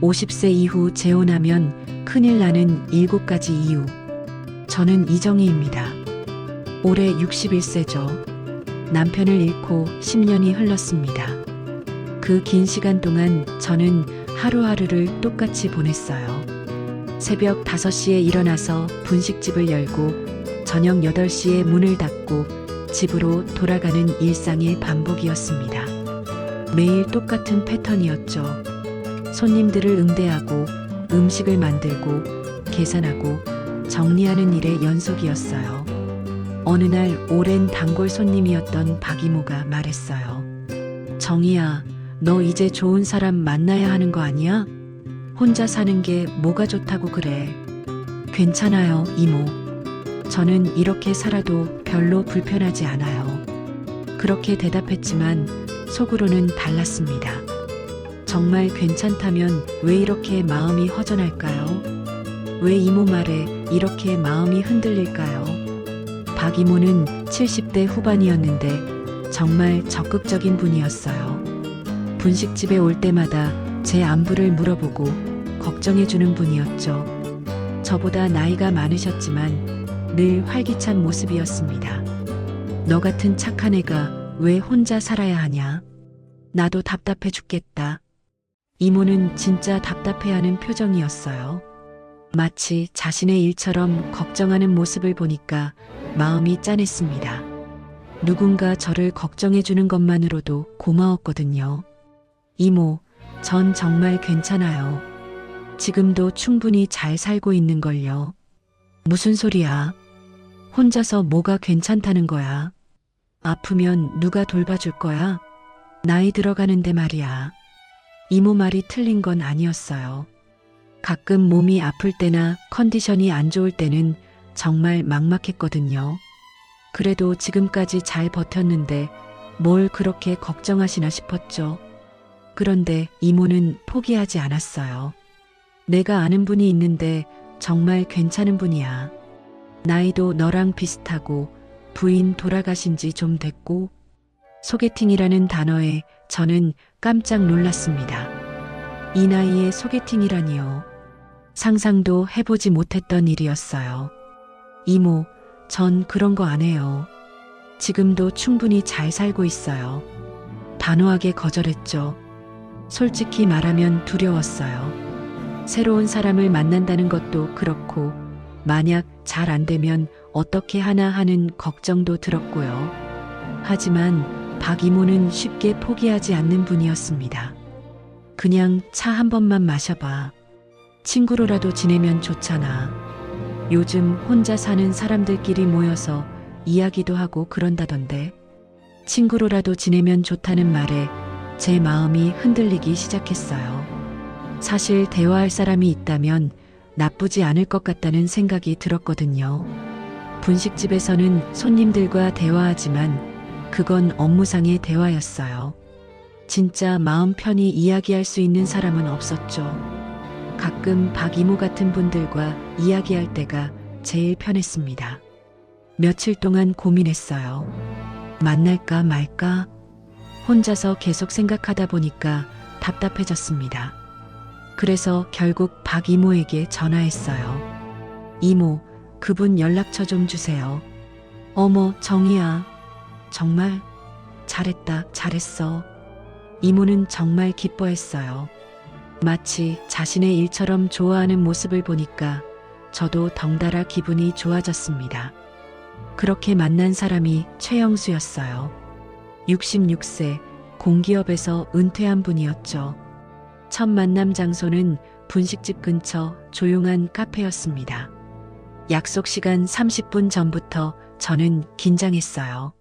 50세 이후 재혼하면 큰일 나는 7가지 이유. 저는 이정희입니다. 올해 61세죠. 남편을 잃고 10년이 흘렀습니다. 그 긴 시간 동안 저는 하루하루를 똑같이 보냈어요. 새벽 5시에 일어나서 분식집을 열고 저녁 8시에 문을 닫고 집으로 돌아가는 일상의 반복이었습니다. 매일 똑같은 패턴이었죠. 손님들을 응대하고 음식을 만들고 계산하고 정리하는 일의 연속이었어요. 어느 날 오랜 단골 손님이었던 박 이모가 말했어요. 정희야, 너 이제 좋은 사람 만나야 하는 거 아니야? 혼자 사는 게 뭐가 좋다고 그래. 괜찮아요, 이모. 저는 이렇게 살아도 별로 불편하지 않아요. 그렇게 대답했지만 속으로는 달랐습니다. 정말 괜찮다면 왜 이렇게 마음이 허전할까요? 왜 이모 말에 이렇게 마음이 흔들릴까요? 박 이모는 70대 후반이었는데 정말 적극적인 분이었어요. 분식집에 올 때마다 제 안부를 물어보고 걱정해주는 분이었죠. 저보다 나이가 많으셨지만 늘 활기찬 모습이었습니다. 너 같은 착한 애가 왜 혼자 살아야 하냐? 나도 답답해 죽겠다. 이모는 진짜 답답해하는 표정이었어요. 마치 자신의 일처럼 걱정하는 모습을 보니까 마음이 짠했습니다. 누군가 저를 걱정해주는 것만으로도 고마웠거든요. 이모, 전 정말 괜찮아요. 지금도 충분히 잘 살고 있는걸요. 무슨 소리야? 혼자서 뭐가 괜찮다는 거야? 아프면 누가 돌봐줄 거야? 나이 들어가는데 말이야. 이모 말이 틀린 건 아니었어요. 가끔 몸이 아플 때나 컨디션이 안 좋을 때는 정말 막막했거든요. 그래도 지금까지 잘 버텼는데 뭘 그렇게 걱정하시나 싶었죠. 그런데 이모는 포기하지 않았어요. 내가 아는 분이 있는데 정말 괜찮은 분이야. 나이도 너랑 비슷하고 부인 돌아가신 지 좀 됐고. 소개팅이라는 단어에 저는 깜짝 놀랐습니다. 이 나이에 소개팅이라니요. 상상도 해보지 못했던 일이었어요. 이모, 전 그런 거 안 해요. 지금도 충분히 잘 살고 있어요. 단호하게 거절했죠. 솔직히 말하면 두려웠어요. 새로운 사람을 만난다는 것도 그렇고 만약 잘 안 되면 어떻게 하나 하는 걱정도 들었고요. 하지만 박 이모는 쉽게 포기하지 않는 분이었습니다. 그냥 차 한 번만 마셔봐. 친구로라도 지내면 좋잖아. 요즘 혼자 사는 사람들끼리 모여서 이야기도 하고 그런다던데. 친구로라도 지내면 좋다는 말에 제 마음이 흔들리기 시작했어요. 사실 대화할 사람이 있다면 나쁘지 않을 것 같다는 생각이 들었거든요. 분식집에서는 손님들과 대화하지만 그건 업무상의 대화였어요. 진짜 마음 편히 이야기할 수 있는 사람은 없었죠. 가끔 박 이모 같은 분들과 이야기할 때가 제일 편했습니다. 며칠 동안 고민했어요. 만날까 말까? 혼자서 계속 생각하다 보니까 답답해졌습니다. 그래서 결국 박 이모에게 전화했어요. 이모, 그분 연락처 좀 주세요. 어머, 정희야. 정말? 잘했다, 잘했어. 이모는 정말 기뻐했어요. 마치 자신의 일처럼 좋아하는 모습을 보니까 저도 덩달아 기분이 좋아졌습니다. 그렇게 만난 사람이 최영수였어요. 66세, 공기업에서 은퇴한 분이었죠. 첫 만남 장소는 분식집 근처 조용한 카페였습니다. 약속 시간 30분 전부터 저는 긴장했어요.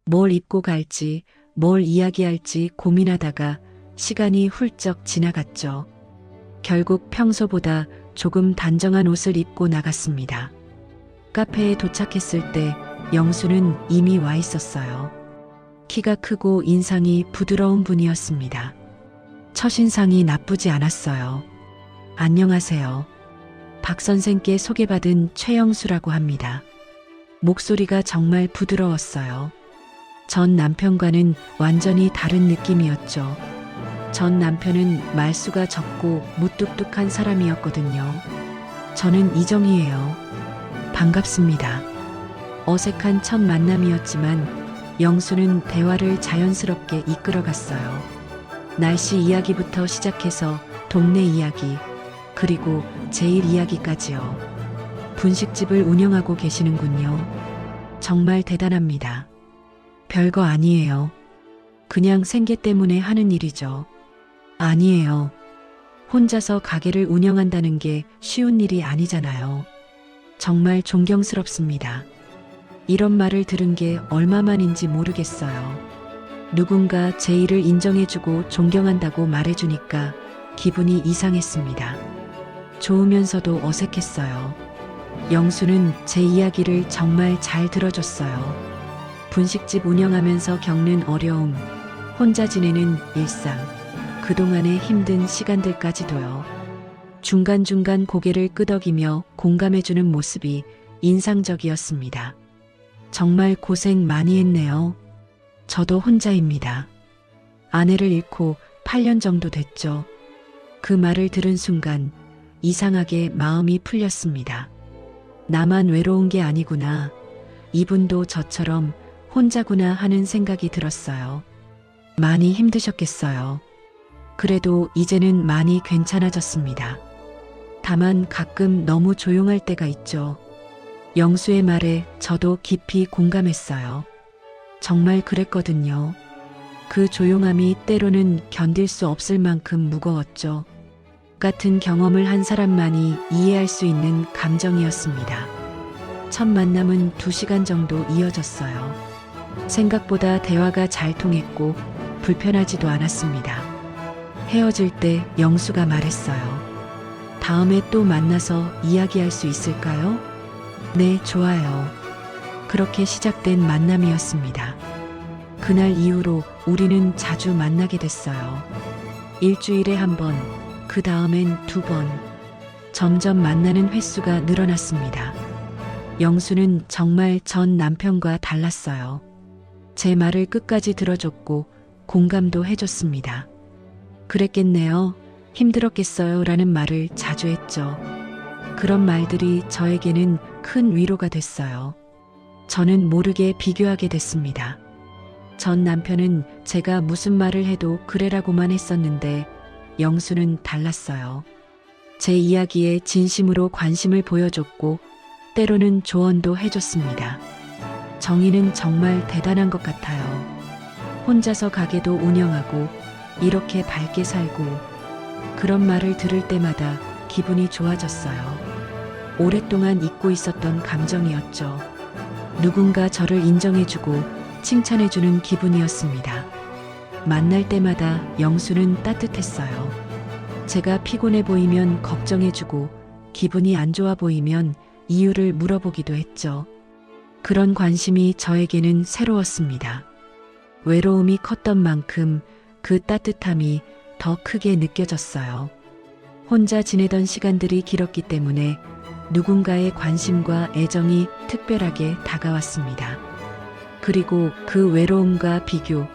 뭘 입고 갈지, 뭘 이야기할지 고민하다가 시간이 훌쩍 지나갔죠. 결국 평소보다 조금 단정한 옷을 입고 나갔습니다. 카페에 도착했을 때 영수는 이미 와 있었어요. 키가 크고 인상이 부드러운 분이었습니다. 첫인상이 나쁘지 않았어요. 안녕하세요. 박 선생께 소개받은 최영수라고 합니다. 목소리가 정말 부드러웠어요. 전 남편과는 완전히 다른 느낌이었죠. 전 남편은 말수가 적고 무뚝뚝한 사람이었거든요. 저는 이정희예요. 반갑습니다. 어색한 첫 만남이었지만 영수는 대화를 자연스럽게 이끌어갔어요. 날씨 이야기부터 시작해서 동네 이야기, 그리고 제일 이야기까지요. 분식집을 운영하고 계시는군요. 정말 대단합니다. 별거 아니에요. 그냥 생계 때문에 하는 일이죠. 아니에요. 혼자서 가게를 운영한다는 게 쉬운 일이 아니잖아요. 정말 존경스럽습니다. 이런 말을 들은 게 얼마만인지 모르겠어요. 누군가 제 일을 인정해주고 존경한다고 말해주니까 기분이 이상했습니다. 좋으면서도 어색했어요. 영수는 제 이야기를 정말 잘 들어줬어요. 분식집 운영하면서 겪는 어려움, 혼자 지내는 일상, 그동안의 힘든 시간들까지도요. 중간중간 고개를 끄덕이며 공감해주는 모습이 인상적이었습니다. 정말 고생 많이 했네요. 저도 혼자입니다. 아내를 잃고 8년 정도 됐죠. 그 말을 들은 순간 이상하게 마음이 풀렸습니다. 나만 외로운 게 아니구나. 이분도 저처럼 혼자구나 하는 생각이 들었어요. 많이 힘드셨겠어요. 그래도 이제는 많이 괜찮아졌습니다. 다만 가끔 너무 조용할 때가 있죠. 영수의 말에 저도 깊이 공감했어요. 정말 그랬거든요. 그 조용함이 때로는 견딜 수 없을 만큼 무거웠죠. 같은 경험을 한 사람만이 이해할 수 있는 감정이었습니다. 첫 만남은 2시간 정도 이어졌어요. 생각보다 대화가 잘 통했고 불편하지도 않았습니다. 헤어질 때 영수가 말했어요. 다음에 또 만나서 이야기할 수 있을까요? 네, 좋아요. 그렇게 시작된 만남이었습니다. 그날 이후로 우리는 자주 만나게 됐어요. 일주일에 1번, 그 다음엔 2번. 점점 만나는 횟수가 늘어났습니다. 영수는 정말 전 남편과 달랐어요. 제 말을 끝까지 들어줬고 공감도 해줬습니다. 그랬겠네요. 힘들었겠어요. 라는 말을 자주 했죠. 그런 말들이 저에게는 큰 위로가 됐어요. 저는 모르게 비교하게 됐습니다. 전 남편은 제가 무슨 말을 해도 그래라고만 했었는데 영수는 달랐어요. 제 이야기에 진심으로 관심을 보여줬고 때로는 조언도 해줬습니다. 정희는 정말 대단한 것 같아요. 혼자서 가게도 운영하고 이렇게 밝게 살고 그런 말을 들을 때마다 기분이 좋아졌어요. 오랫동안 잊고 있었던 감정이었죠. 누군가 저를 인정해주고 칭찬해주는 기분이었습니다. 만날 때마다 영수는 따뜻했어요. 제가 피곤해 보이면 걱정해주고 기분이 안 좋아 보이면 이유를 물어보기도 했죠. 그런 관심이 저에게는 새로웠습니다. 외로움이 컸던 만큼 그 따뜻함이 더 크게 느껴졌어요. 혼자 지내던 시간들이 길었기 때문에 누군가의 관심과 애정이 특별하게 다가왔습니다. 그리고 그 외로움과 비교,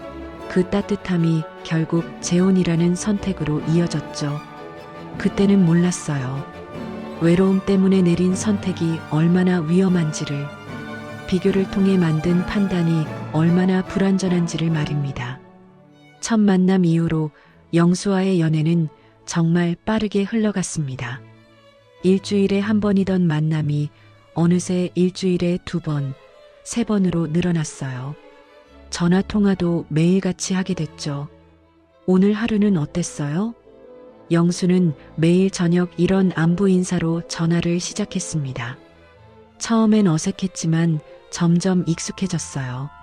그 따뜻함이 결국 재혼이라는 선택으로 이어졌죠. 그때는 몰랐어요. 외로움 때문에 내린 선택이 얼마나 위험한지를, 비교를 통해 만든 판단이 얼마나 불완전한지를 말입니다. 첫 만남 이후로 영수와의 연애는 정말 빠르게 흘러갔습니다. 일주일에 1번이던 만남이 어느새 일주일에 2번, 3번으로 늘어났어요. 전화 통화도 매일같이 하게 됐죠. 오늘 하루는 어땠어요? 영수는 매일 저녁 이런 안부 인사로 전화를 시작했습니다. 처음엔 어색했지만 점점 익숙해졌어요.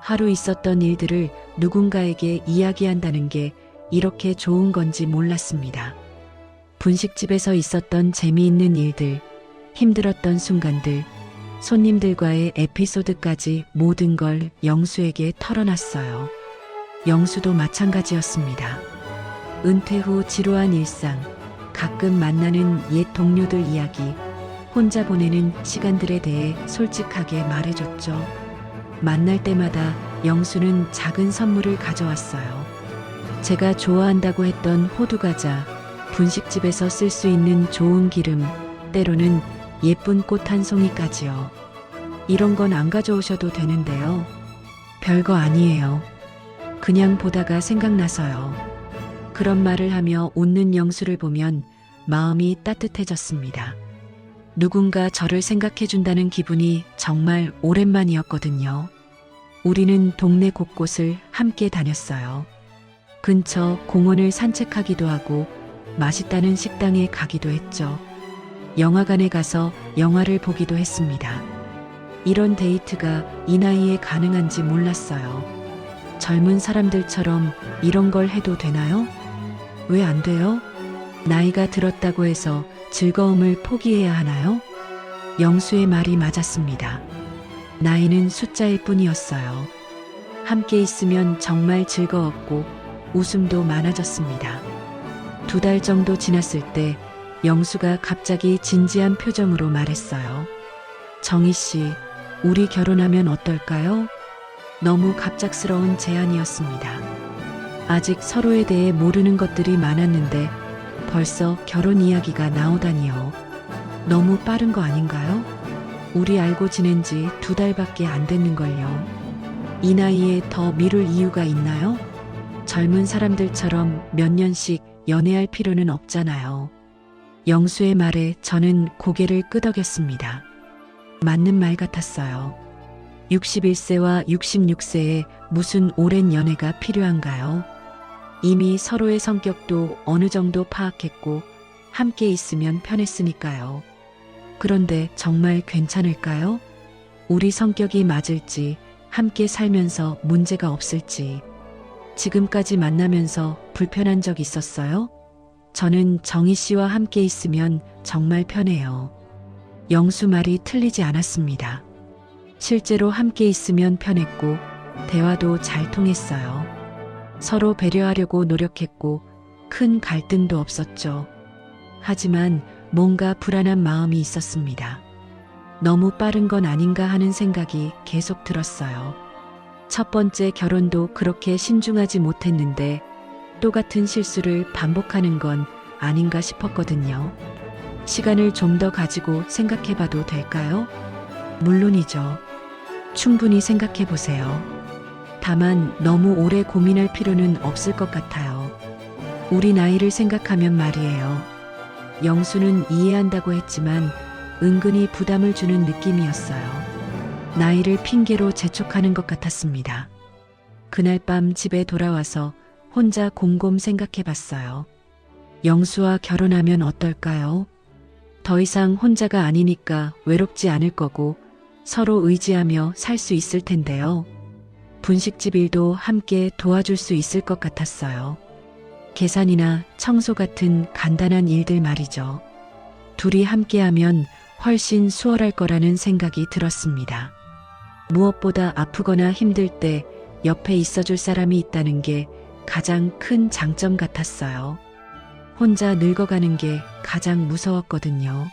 하루 있었던 일들을 누군가에게 이야기한다는 게 이렇게 좋은 건지 몰랐습니다. 분식집에서 있었던 재미있는 일들, 힘들었던 순간들, 손님들과의 에피소드까지 모든 걸 영수에게 털어놨어요. 영수도 마찬가지였습니다. 은퇴 후 지루한 일상, 가끔 만나는 옛 동료들 이야기, 혼자 보내는 시간들에 대해 솔직하게 말해줬죠. 만날 때마다 영수는 작은 선물을 가져왔어요. 제가 좋아한다고 했던 호두과자, 분식집에서 쓸 수 있는 좋은 기름, 때로는 예쁜 꽃 한 송이까지요. 이런 건 안 가져오셔도 되는데요. 별거 아니에요. 그냥 보다가 생각나서요. 그런 말을 하며 웃는 영수를 보면 마음이 따뜻해졌습니다. 누군가 저를 생각해준다는 기분이 정말 오랜만이었거든요. 우리는 동네 곳곳을 함께 다녔어요. 근처 공원을 산책하기도 하고 맛있다는 식당에 가기도 했죠. 영화관에 가서 영화를 보기도 했습니다. 이런 데이트가 이 나이에 가능한지 몰랐어요. 젊은 사람들처럼 이런 걸 해도 되나요? 왜 안 돼요? 나이가 들었다고 해서 즐거움을 포기해야 하나요? 영수의 말이 맞았습니다. 나이는 숫자일 뿐이었어요. 함께 있으면 정말 즐거웠고 웃음도 많아졌습니다. 2달 정도 지났을 때 영수가 갑자기 진지한 표정으로 말했어요. 정희 씨, 우리 결혼하면 어떨까요? 너무 갑작스러운 제안이었습니다. 아직 서로에 대해 모르는 것들이 많았는데 벌써 결혼 이야기가 나오다니요. 너무 빠른 거 아닌가요? 우리 알고 지낸 지 2달밖에 안 됐는걸요. 이 나이에 더 미룰 이유가 있나요? 젊은 사람들처럼 몇 년씩 연애할 필요는 없잖아요. 영수의 말에 저는 고개를 끄덕였습니다. 맞는 말 같았어요. 61세와 66세에 무슨 오랜 연애가 필요한가요? 이미 서로의 성격도 어느 정도 파악했고 함께 있으면 편했으니까요. 그런데 정말 괜찮을까요? 우리 성격이 맞을지, 함께 살면서 문제가 없을지. 지금까지 만나면서 불편한 적 있었어요? 저는 정희 씨와 함께 있으면 정말 편해요. 영수 말이 틀리지 않았습니다. 실제로 함께 있으면 편했고 대화도 잘 통했어요. 서로 배려하려고 노력했고 큰 갈등도 없었죠. 하지만 뭔가 불안한 마음이 있었습니다. 너무 빠른 건 아닌가 하는 생각이 계속 들었어요. 첫 번째 결혼도 그렇게 신중하지 못했는데 똑같은 실수를 반복하는 건 아닌가 싶었거든요. 시간을 좀 더 가지고 생각해 봐도 될까요? 물론이죠. 충분히 생각해 보세요. 다만 너무 오래 고민할 필요는 없을 것 같아요. 우리 나이를 생각하면 말이에요. 영수는 이해한다고 했지만 은근히 부담을 주는 느낌이었어요. 나이를 핑계로 재촉하는 것 같았습니다. 그날 밤 집에 돌아와서 혼자 곰곰 생각해 봤어요. 영수와 결혼하면 어떨까요? 더 이상 혼자가 아니니까 외롭지 않을 거고 서로 의지하며 살 수 있을 텐데요. 분식집 일도 함께 도와줄 수 있을 것 같았어요. 계산이나 청소 같은 간단한 일들 말이죠. 둘이 함께하면 훨씬 수월할 거라는 생각이 들었습니다. 무엇보다 아프거나 힘들 때 옆에 있어줄 사람이 있다는 게 가장 큰 장점 같았어요. 혼자 늙어가는 게 가장 무서웠거든요.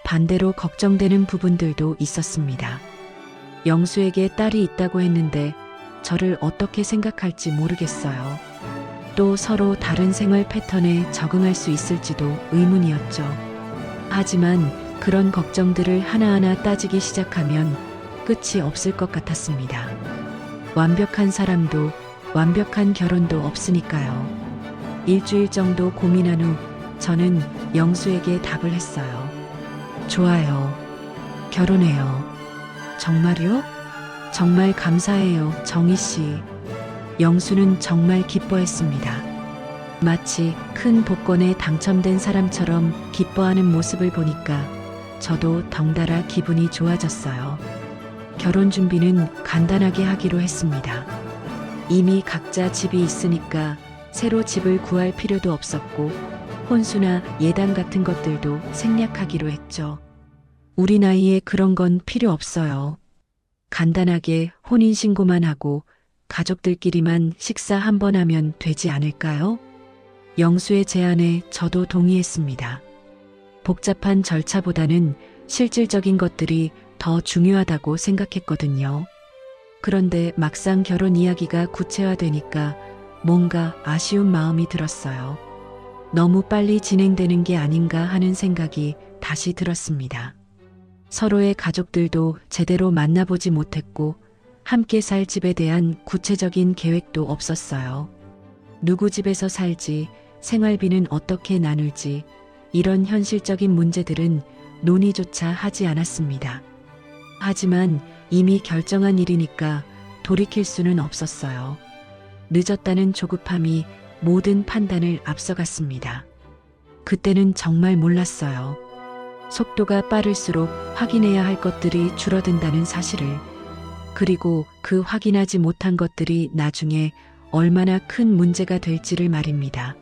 반대로 걱정되는 부분들도 있었습니다. 영수에게 딸이 있다고 했는데 저를 어떻게 생각할지 모르겠어요. 또 서로 다른 생활 패턴에 적응할 수 있을지도 의문이었죠. 하지만 그런 걱정들을 하나하나 따지기 시작하면 끝이 없을 것 같았습니다. 완벽한 사람도 완벽한 결혼도 없으니까요. 일주일 정도 고민한 후 저는 영수에게 답을 했어요. 좋아요. 결혼해요. 정말요? 정말 감사해요, 정희 씨. 영수는 정말 기뻐했습니다. 마치 큰 복권에 당첨된 사람처럼 기뻐하는 모습을 보니까 저도 덩달아 기분이 좋아졌어요. 결혼 준비는 간단하게 하기로 했습니다. 이미 각자 집이 있으니까 새로 집을 구할 필요도 없었고 혼수나 예단 같은 것들도 생략하기로 했죠. 우리 나이에 그런 건 필요 없어요. 간단하게 혼인신고만 하고 가족들끼리만 식사 한 번 하면 되지 않을까요? 영수의 제안에 저도 동의했습니다. 복잡한 절차보다는 실질적인 것들이 더 중요하다고 생각했거든요. 그런데 막상 결혼 이야기가 구체화되니까 뭔가 아쉬운 마음이 들었어요. 너무 빨리 진행되는 게 아닌가 하는 생각이 다시 들었습니다. 서로의 가족들도 제대로 만나보지 못했고 함께 살 집에 대한 구체적인 계획도 없었어요. 누구 집에서 살지, 생활비는 어떻게 나눌지, 이런 현실적인 문제들은 논의조차 하지 않았습니다. 하지만 이미 결정한 일이니까 돌이킬 수는 없었어요. 늦었다는 조급함이 모든 판단을 앞서갔습니다. 그때는 정말 몰랐어요. 속도가 빠를수록 확인해야 할 것들이 줄어든다는 사실을, 그리고 그 확인하지 못한 것들이 나중에 얼마나 큰 문제가 될지를 말입니다.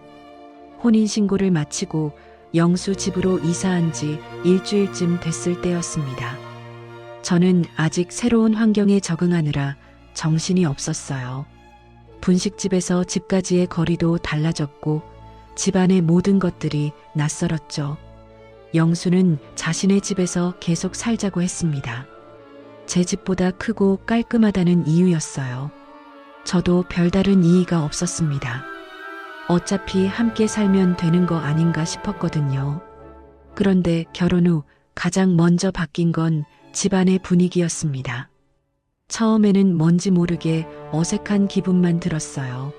혼인신고를 마치고 영수 집으로 이사한 지 일주일쯤 됐을 때였습니다. 저는 아직 새로운 환경에 적응하느라 정신이 없었어요. 분식집에서 집까지의 거리도 달라졌고 집안의 모든 것들이 낯설었죠. 영수는 자신의 집에서 계속 살자고 했습니다. 제 집보다 크고 깔끔하다는 이유였어요. 저도 별다른 이의가 없었습니다. 어차피 함께 살면 되는 거 아닌가 싶었거든요. 그런데 결혼 후 가장 먼저 바뀐 건 집안의 분위기였습니다. 처음에는 뭔지 모르게 어색한 기분만 들었어요.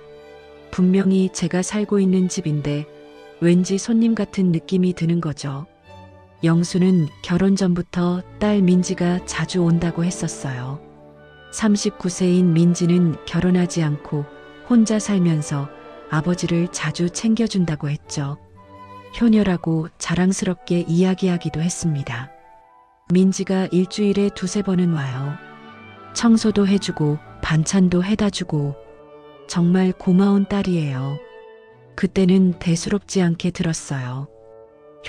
분명히 제가 살고 있는 집인데 왠지 손님 같은 느낌이 드는 거죠. 영수는 결혼 전부터 딸 민지가 자주 온다고 했었어요. 39세인 민지는 결혼하지 않고 혼자 살면서 아버지를 자주 챙겨준다고 했죠. 효녀라고 자랑스럽게 이야기하기도 했습니다. 민지가 일주일에 2~3번은 와요. 청소도 해주고 반찬도 해다주고 정말 고마운 딸이에요. 그때는 대수롭지 않게 들었어요.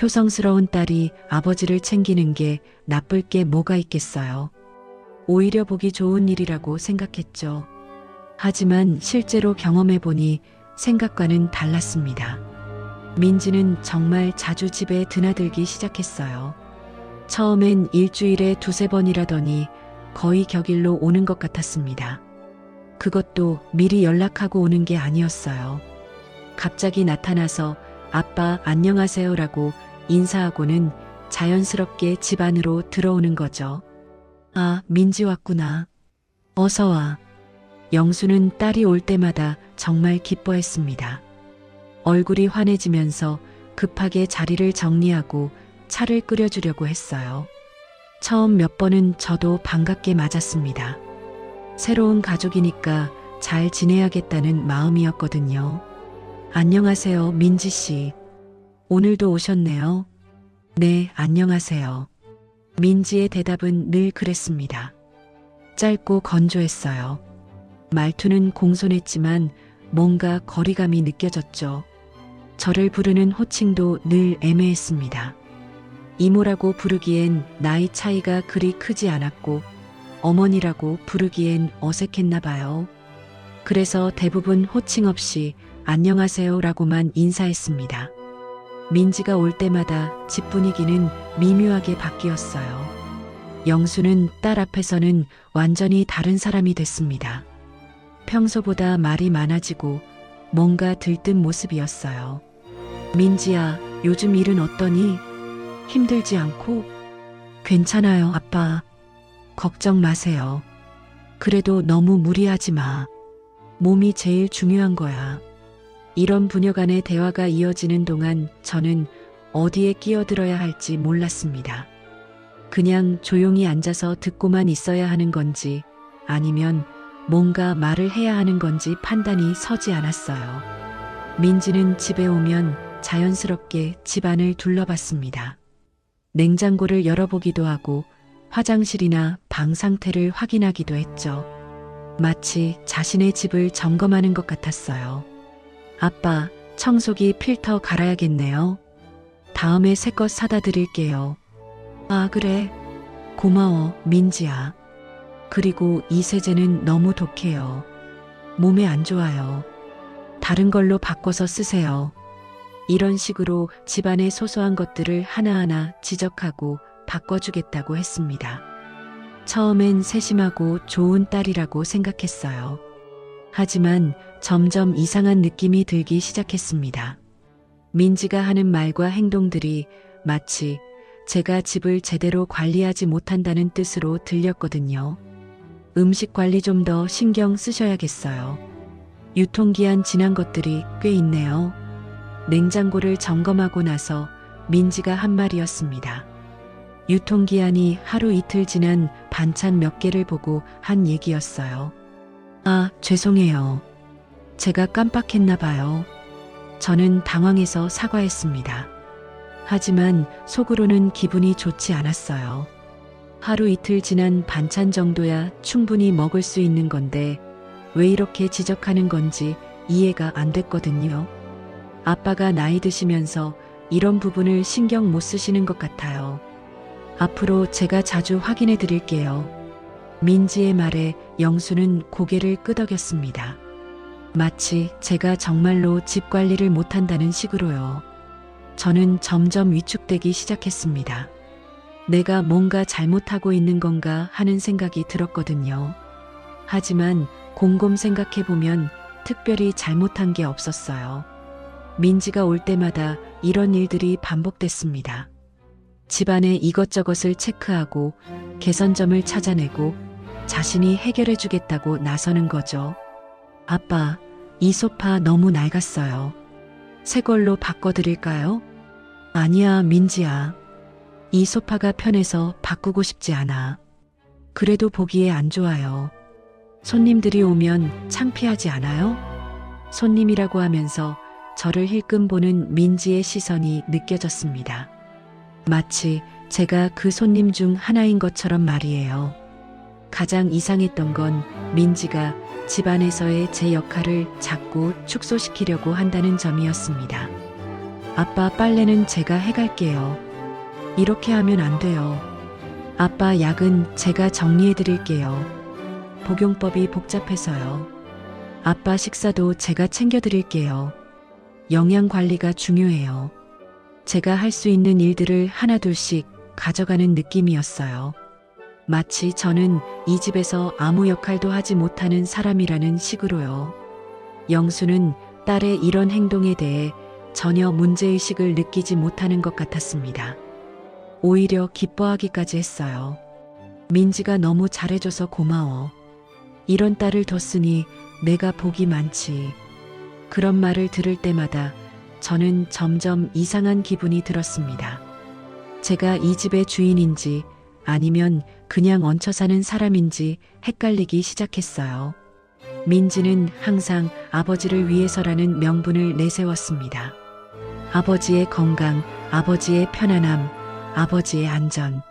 효성스러운 딸이 아버지를 챙기는 게 나쁠 게 뭐가 있겠어요. 오히려 보기 좋은 일이라고 생각했죠. 하지만 실제로 경험해보니 생각과는 달랐습니다. 민지는 정말 자주 집에 드나들기 시작했어요. 처음엔 일주일에 2~3번이라더니 거의 격일로 오는 것 같았습니다. 그것도 미리 연락하고 오는 게 아니었어요. 갑자기 나타나서 아빠 안녕하세요라고 인사하고는 자연스럽게 집 안으로 들어오는 거죠. 아, 민지 왔구나. 어서 와. 영수는 딸이 올 때마다 정말 기뻐했습니다. 얼굴이 환해지면서 급하게 자리를 정리하고 차를 끓여주려고 했어요. 처음 몇 번은 저도 반갑게 맞았습니다. 새로운 가족이니까 잘 지내야겠다는 마음이었거든요. 안녕하세요, 민지 씨. 오늘도 오셨네요. 네, 안녕하세요. 민지의 대답은 늘 그랬습니다. 짧고 건조했어요. 말투는 공손했지만 뭔가 거리감이 느껴졌죠. 저를 부르는 호칭도 늘 애매했습니다. 이모라고 부르기엔 나이 차이가 그리 크지 않았고 어머니라고 부르기엔 어색했나 봐요. 그래서 대부분 호칭 없이 안녕하세요라고만 인사했습니다. 민지가 올 때마다 집 분위기는 미묘하게 바뀌었어요. 영수는 딸 앞에서는 완전히 다른 사람이 됐습니다. 평소보다 말이 많아지고 뭔가 들뜬 모습이었어요. 민지야, 요즘 일은 어떠니? 힘들지 않고? 괜찮아요, 아빠. 걱정 마세요. 그래도 너무 무리하지 마. 몸이 제일 중요한 거야. 이런 부녀 간의 대화가 이어지는 동안 저는 어디에 끼어들어야 할지 몰랐습니다. 그냥 조용히 앉아서 듣고만 있어야 하는 건지 아니면 뭔가 말을 해야 하는 건지 판단이 서지 않았어요. 민지는 집에 오면 자연스럽게 집안을 둘러봤습니다. 냉장고를 열어보기도 하고 화장실이나 방 상태를 확인하기도 했죠. 마치 자신의 집을 점검하는 것 같았어요. 아빠, 청소기 필터 갈아야겠네요. 다음에 새 것 사다 드릴게요. 아, 그래. 고마워, 민지야. 그리고 이 세제는 너무 독해요. 몸에 안 좋아요. 다른 걸로 바꿔서 쓰세요. 이런 식으로 집안의 소소한 것들을 하나하나 지적하고 바꿔주겠다고 했습니다. 처음엔 세심하고 좋은 딸이라고 생각했어요. 하지만 점점 이상한 느낌이 들기 시작했습니다. 민지가 하는 말과 행동들이 마치 제가 집을 제대로 관리하지 못한다는 뜻으로 들렸거든요. 음식 관리 좀 더 신경 쓰셔야겠어요. 유통기한 지난 것들이 꽤 있네요. 냉장고를 점검하고 나서 민지가 한 말이었습니다. 유통기한이 하루 이틀 지난 반찬 몇 개를 보고 한 얘기였어요. 아, 죄송해요. 제가 깜빡했나 봐요. 저는 당황해서 사과했습니다. 하지만 속으로는 기분이 좋지 않았어요. 하루 이틀 지난 반찬 정도야 충분히 먹을 수 있는 건데 왜 이렇게 지적하는 건지 이해가 안 됐거든요. 아빠가 나이 드시면서 이런 부분을 신경 못 쓰시는 것 같아요. 앞으로 제가 자주 확인해 드릴게요. 민지의 말에 영수는 고개를 끄덕였습니다. 마치 제가 정말로 집 관리를 못한다는 식으로요. 저는 점점 위축되기 시작했습니다. 내가 뭔가 잘못하고 있는 건가 하는 생각이 들었거든요. 하지만 곰곰 생각해보면 특별히 잘못한 게 없었어요. 민지가 올 때마다 이런 일들이 반복됐습니다. 집안의 이것저것을 체크하고 개선점을 찾아내고 자신이 해결해 주겠다고 나서는 거죠. 아빠, 이 소파 너무 낡았어요. 새 걸로 바꿔드릴까요? 아니야, 민지야. 이 소파가 편해서 바꾸고 싶지 않아. 그래도 보기에 안 좋아요. 손님들이 오면 창피하지 않아요? 손님이라고 하면서 저를 힐끔 보는 민지의 시선이 느껴졌습니다. 마치 제가 그 손님 중 하나인 것처럼 말이에요. 가장 이상했던 건 민지가 집안에서의 제 역할을 자꾸 축소시키려고 한다는 점이었습니다. 아빠, 빨래는 제가 해갈게요. 이렇게 하면 안 돼요. 아빠, 약은 제가 정리해 드릴게요. 복용법이 복잡해서요. 아빠, 식사도 제가 챙겨 드릴게요. 영양 관리가 중요해요. 제가 할 수 있는 일들을 하나둘씩 가져가는 느낌이었어요. 마치 저는 이 집에서 아무 역할도 하지 못하는 사람이라는 식으로요. 영수는 딸의 이런 행동에 대해 전혀 문제의식을 느끼지 못하는 것 같았습니다. 오히려 기뻐하기까지 했어요. 민지가 너무 잘해줘서 고마워. 이런 딸을 뒀으니 내가 복이 많지. 그런 말을 들을 때마다 저는 점점 이상한 기분이 들었습니다. 제가 이 집의 주인인지 아니면 그냥 얹혀 사는 사람인지 헷갈리기 시작했어요. 민지는 항상 아버지를 위해서라는 명분을 내세웠습니다. 아버지의 건강, 아버지의 편안함, 아버지의 안전.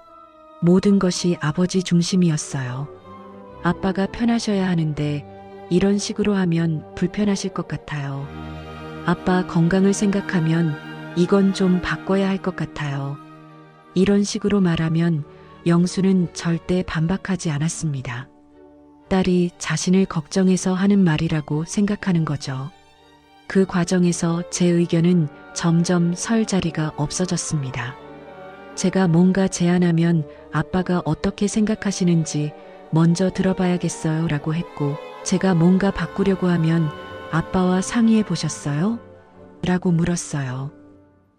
모든 것이 아버지 중심이었어요. 아빠가 편하셔야 하는데 이런 식으로 하면 불편하실 것 같아요. 아빠 건강을 생각하면 이건 좀 바꿔야 할 것 같아요. 이런 식으로 말하면 영수는 절대 반박하지 않았습니다. 딸이 자신을 걱정해서 하는 말이라고 생각하는 거죠. 그 과정에서 제 의견은 점점 설 자리가 없어졌습니다. 제가 뭔가 제안하면 아빠가 어떻게 생각하시는지 먼저 들어봐야겠어요 라고 했고, 제가 뭔가 바꾸려고 하면 아빠와 상의해 보셨어요? 라고 물었어요.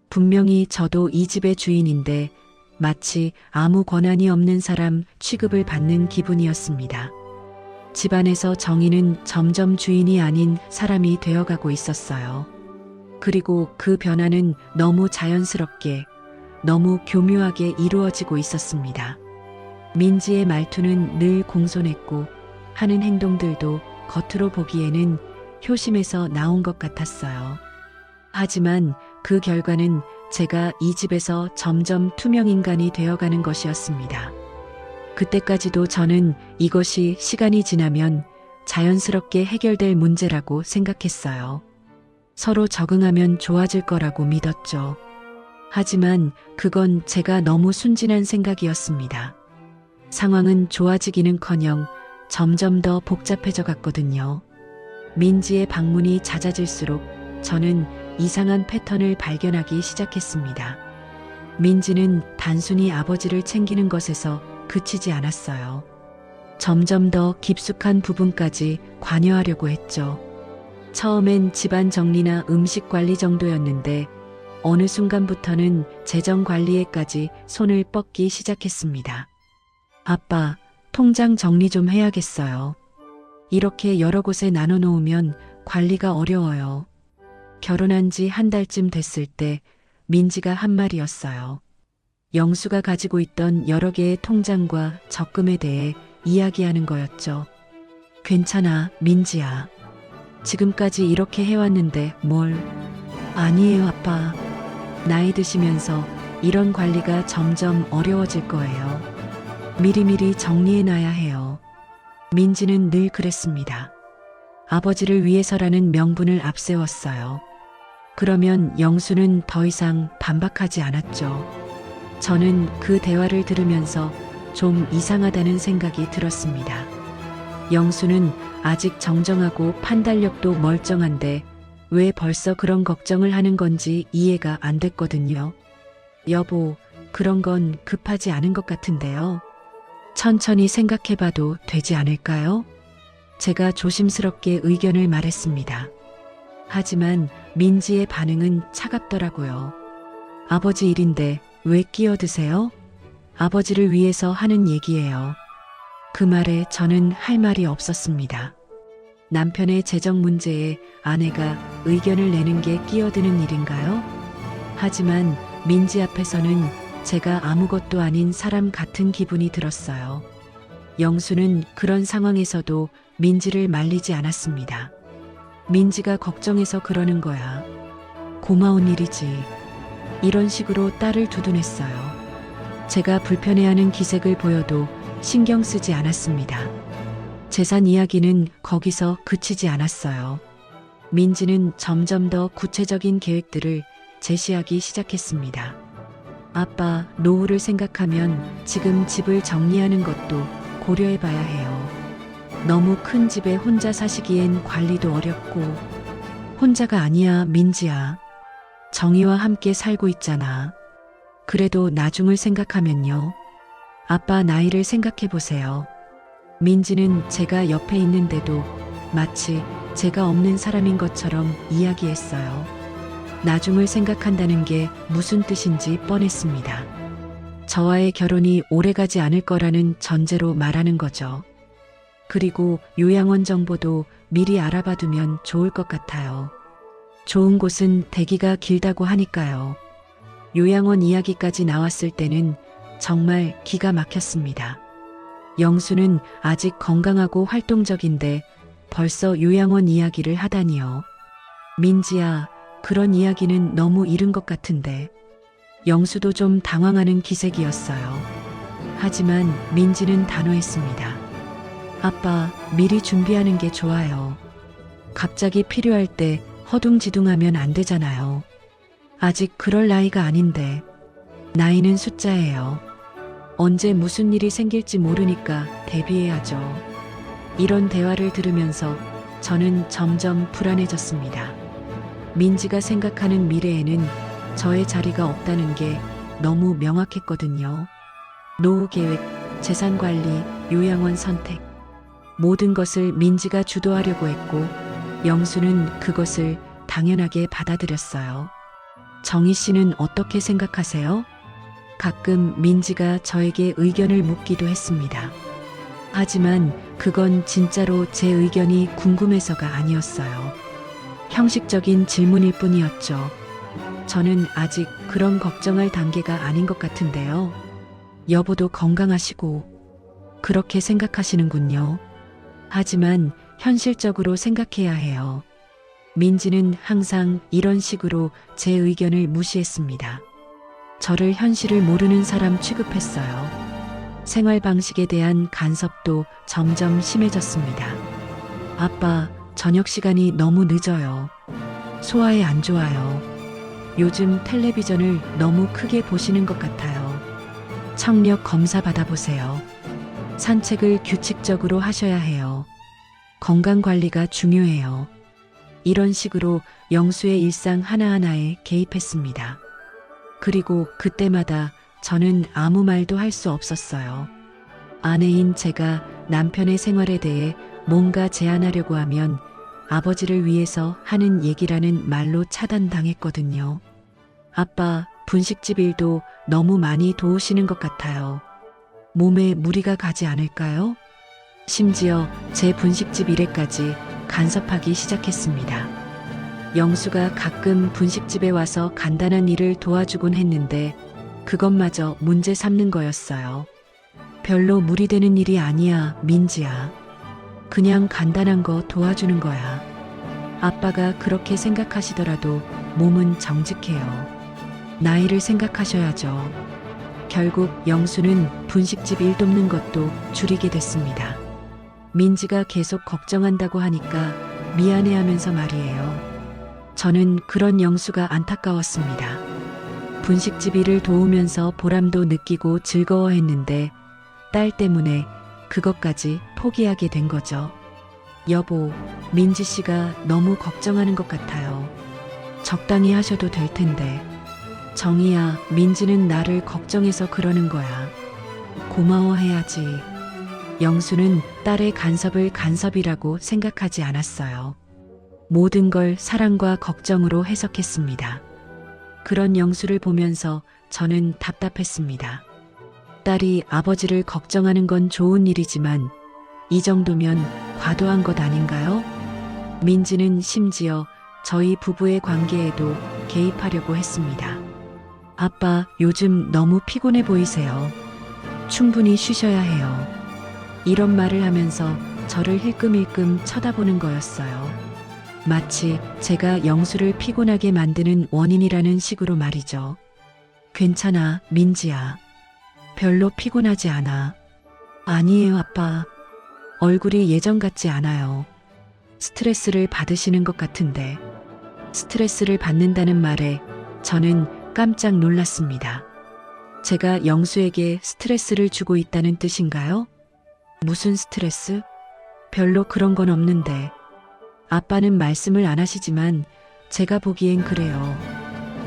분명히 저도 이 집의 주인인데 마치 아무 권한이 없는 사람 취급을 받는 기분이었습니다. 집안에서 정의는 점점 주인이 아닌 사람이 되어가고 있었어요. 그리고 그 변화는 너무 자연스럽게, 너무 교묘하게 이루어지고 있었습니다. 민지의 말투는 늘 공손했고 하는 행동들도 겉으로 보기에는 효심에서 나온 것 같았어요. 하지만 그 결과는 제가 이 집에서 점점 투명인간이 되어가는 것이었습니다. 그때까지도 저는 이것이 시간이 지나면 자연스럽게 해결될 문제라고 생각했어요. 서로 적응하면 좋아질 거라고 믿었죠. 하지만 그건 제가 너무 순진한 생각이었습니다. 상황은 좋아지기는커녕 점점 더 복잡해져 갔거든요. 민지의 방문이 잦아질수록 저는 이상한 패턴을 발견하기 시작했습니다. 민지는 단순히 아버지를 챙기는 것에서 그치지 않았어요. 점점 더 깊숙한 부분까지 관여하려고 했죠. 처음엔 집안 정리나 음식 관리 정도였는데 어느 순간부터는 재정 관리에까지 손을 뻗기 시작했습니다. 아빠, 통장 정리 좀 해야겠어요. 이렇게 여러 곳에 나눠 놓으면 관리가 어려워요. 결혼한 지 한 달쯤 됐을 때 민지가 한 말이었어요. 영수가 가지고 있던 여러 개의 통장과 적금에 대해 이야기하는 거였죠. 괜찮아, 민지야. 지금까지 이렇게 해왔는데 뭘. 아니에요, 아빠. 나이 드시면서 이런 관리가 점점 어려워질 거예요. 미리미리 정리해놔야 해요. 민지는 늘 그랬습니다. 아버지를 위해서라는 명분을 앞세웠어요. 그러면 영수는 더 이상 반박하지 않았죠. 저는 그 대화를 들으면서 좀 이상하다는 생각이 들었습니다. 영수는 아직 정정하고 판단력도 멀쩡한데 왜 벌써 그런 걱정을 하는 건지 이해가 안 됐거든요. 여보, 그런 건 급하지 않은 것 같은데요. 천천히 생각해봐도 되지 않을까요? 제가 조심스럽게 의견을 말했습니다. 하지만 민지의 반응은 차갑더라고요. 아버지 일인데 왜 끼어드세요? 아버지를 위해서 하는 얘기예요. 그 말에 저는 할 말이 없었습니다. 남편의 재정 문제에 아내가 의견을 내는 게 끼어드는 일인가요? 하지만 민지 앞에서는 제가 아무것도 아닌 사람 같은 기분이 들었어요. 영수는 그런 상황에서도 민지를 말리지 않았습니다. 민지가 걱정해서 그러는 거야. 고마운 일이지. 이런 식으로 딸을 두둔했어요. 제가 불편해하는 기색을 보여도 신경 쓰지 않았습니다. 재산 이야기는 거기서 그치지 않았어요. 민지는 점점 더 구체적인 계획들을 제시하기 시작했습니다. 아빠, 노후를 생각하면 지금 집을 정리하는 것도 고려해봐야 해요. 너무 큰 집에 혼자 사시기엔 관리도 어렵고. 혼자가 아니야, 민지야. 정희와 함께 살고 있잖아. 그래도 나중을 생각하면요. 아빠 나이를 생각해보세요. 민지는 제가 옆에 있는데도 마치 제가 없는 사람인 것처럼 이야기했어요. 나중을 생각한다는 게 무슨 뜻인지 뻔했습니다. 저와의 결혼이 오래가지 않을 거라는 전제로 말하는 거죠. 그리고 요양원 정보도 미리 알아봐두면 좋을 것 같아요. 좋은 곳은 대기가 길다고 하니까요. 요양원 이야기까지 나왔을 때는 정말 기가 막혔습니다. 영수는 아직 건강하고 활동적인데 벌써 요양원 이야기를 하다니요. 민지야, 그런 이야기는 너무 이른 것 같은데. 영수도 좀 당황하는 기색이었어요. 하지만 민지는 단호했습니다. 아빠, 미리 준비하는 게 좋아요. 갑자기 필요할 때 허둥지둥하면 안 되잖아요. 아직 그럴 나이가 아닌데. 나이는 숫자예요. 언제 무슨 일이 생길지 모르니까 대비해야죠. 이런 대화를 들으면서 저는 점점 불안해졌습니다. 민지가 생각하는 미래에는 저의 자리가 없다는 게 너무 명확했거든요. 노후 계획, 재산 관리, 요양원 선택. 모든 것을 민지가 주도하려고 했고 영수는 그것을 당연하게 받아들였어요. 정희 씨는 어떻게 생각하세요? 가끔 민지가 저에게 의견을 묻기도 했습니다. 하지만 그건 진짜로 제 의견이 궁금해서가 아니었어요. 형식적인 질문일 뿐이었죠. 저는 아직 그런 걱정할 단계가 아닌 것 같은데요. 여보도 건강하시고 그렇게 생각하시는군요. 하지만 현실적으로 생각해야 해요. 민지는 항상 이런 식으로 제 의견을 무시했습니다. 저를 현실을 모르는 사람 취급했어요. 생활 방식에 대한 간섭도 점점 심해졌습니다. 아빠, 저녁 시간이 너무 늦어요. 소화에 안 좋아요. 요즘 텔레비전을 너무 크게 보시는 것 같아요. 청력 검사 받아보세요. 산책을 규칙적으로 하셔야 해요. 건강 관리가 중요해요. 이런 식으로 영수의 일상 하나하나에 개입했습니다. 그리고 그때마다 저는 아무 말도 할 수 없었어요. 아내인 제가 남편의 생활에 대해 뭔가 제안하려고 하면 아버지를 위해서 하는 얘기라는 말로 차단당했거든요. 아빠, 분식집 일도 너무 많이 도우시는 것 같아요. 몸에 무리가 가지 않을까요? 심지어 제 분식집 일에까지 간섭하기 시작했습니다. 영수가 가끔 분식집에 와서 간단한 일을 도와주곤 했는데 그것마저 문제 삼는 거였어요. 별로 무리되는 일이 아니야, 민지야. 그냥 간단한 거 도와주는 거야. 아빠가 그렇게 생각하시더라도 몸은 정직해요. 나이를 생각하셔야죠. 결국 영수는 분식집 일 돕는 것도 줄이게 됐습니다. 민지가 계속 걱정한다고 하니까 미안해하면서 말이에요. 저는 그런 영수가 안타까웠습니다. 분식집 일을 도우면서 보람도 느끼고 즐거워했는데 딸 때문에 그것까지 포기하게 된 거죠. 여보, 민지 씨가 너무 걱정하는 것 같아요. 적당히 하셔도 될 텐데. 정희야, 민지는 나를 걱정해서 그러는 거야. 고마워해야지. 영수는 딸의 간섭을 간섭이라고 생각하지 않았어요. 모든 걸 사랑과 걱정으로 해석했습니다. 그런 영수를 보면서 저는 답답했습니다. 딸이 아버지를 걱정하는 건 좋은 일이지만 이 정도면 과도한 것 아닌가요? 민지는 심지어 저희 부부의 관계에도 개입하려고 했습니다. 아빠, 요즘 너무 피곤해 보이세요. 충분히 쉬셔야 해요. 이런 말을 하면서 저를 힐끔힐끔 쳐다보는 거였어요. 마치 제가 영수를 피곤하게 만드는 원인이라는 식으로 말이죠. 괜찮아, 민지야. 별로 피곤하지 않아. 아니에요, 아빠. 얼굴이 예전 같지 않아요. 스트레스를 받으시는 것 같은데. 스트레스를 받는다는 말에 저는 깜짝 놀랐습니다. 제가 영수에게 스트레스를 주고 있다는 뜻인가요? 무슨 스트레스? 별로 그런 건 없는데. 아빠는 말씀을 안 하시지만 제가 보기엔 그래요.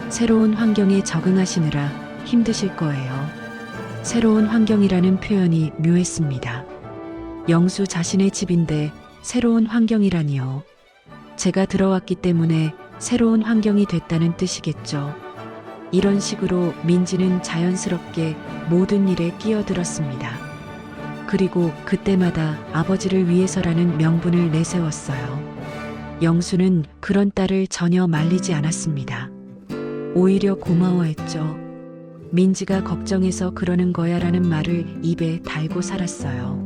새로운 환경에 적응하시느라 힘드실 거예요. 새로운 환경이라는 표현이 묘했습니다. 영수 자신의 집인데 새로운 환경이라니요. 제가 들어왔기 때문에 새로운 환경이 됐다는 뜻이겠죠. 이런 식으로 민지는 자연스럽게 모든 일에 끼어들었습니다. 그리고 그때마다 아버지를 위해서라는 명분을 내세웠어요. 영수는 그런 딸을 전혀 말리지 않았습니다. 오히려 고마워했죠. 민지가 걱정해서 그러는 거야 라는 말을 입에 달고 살았어요.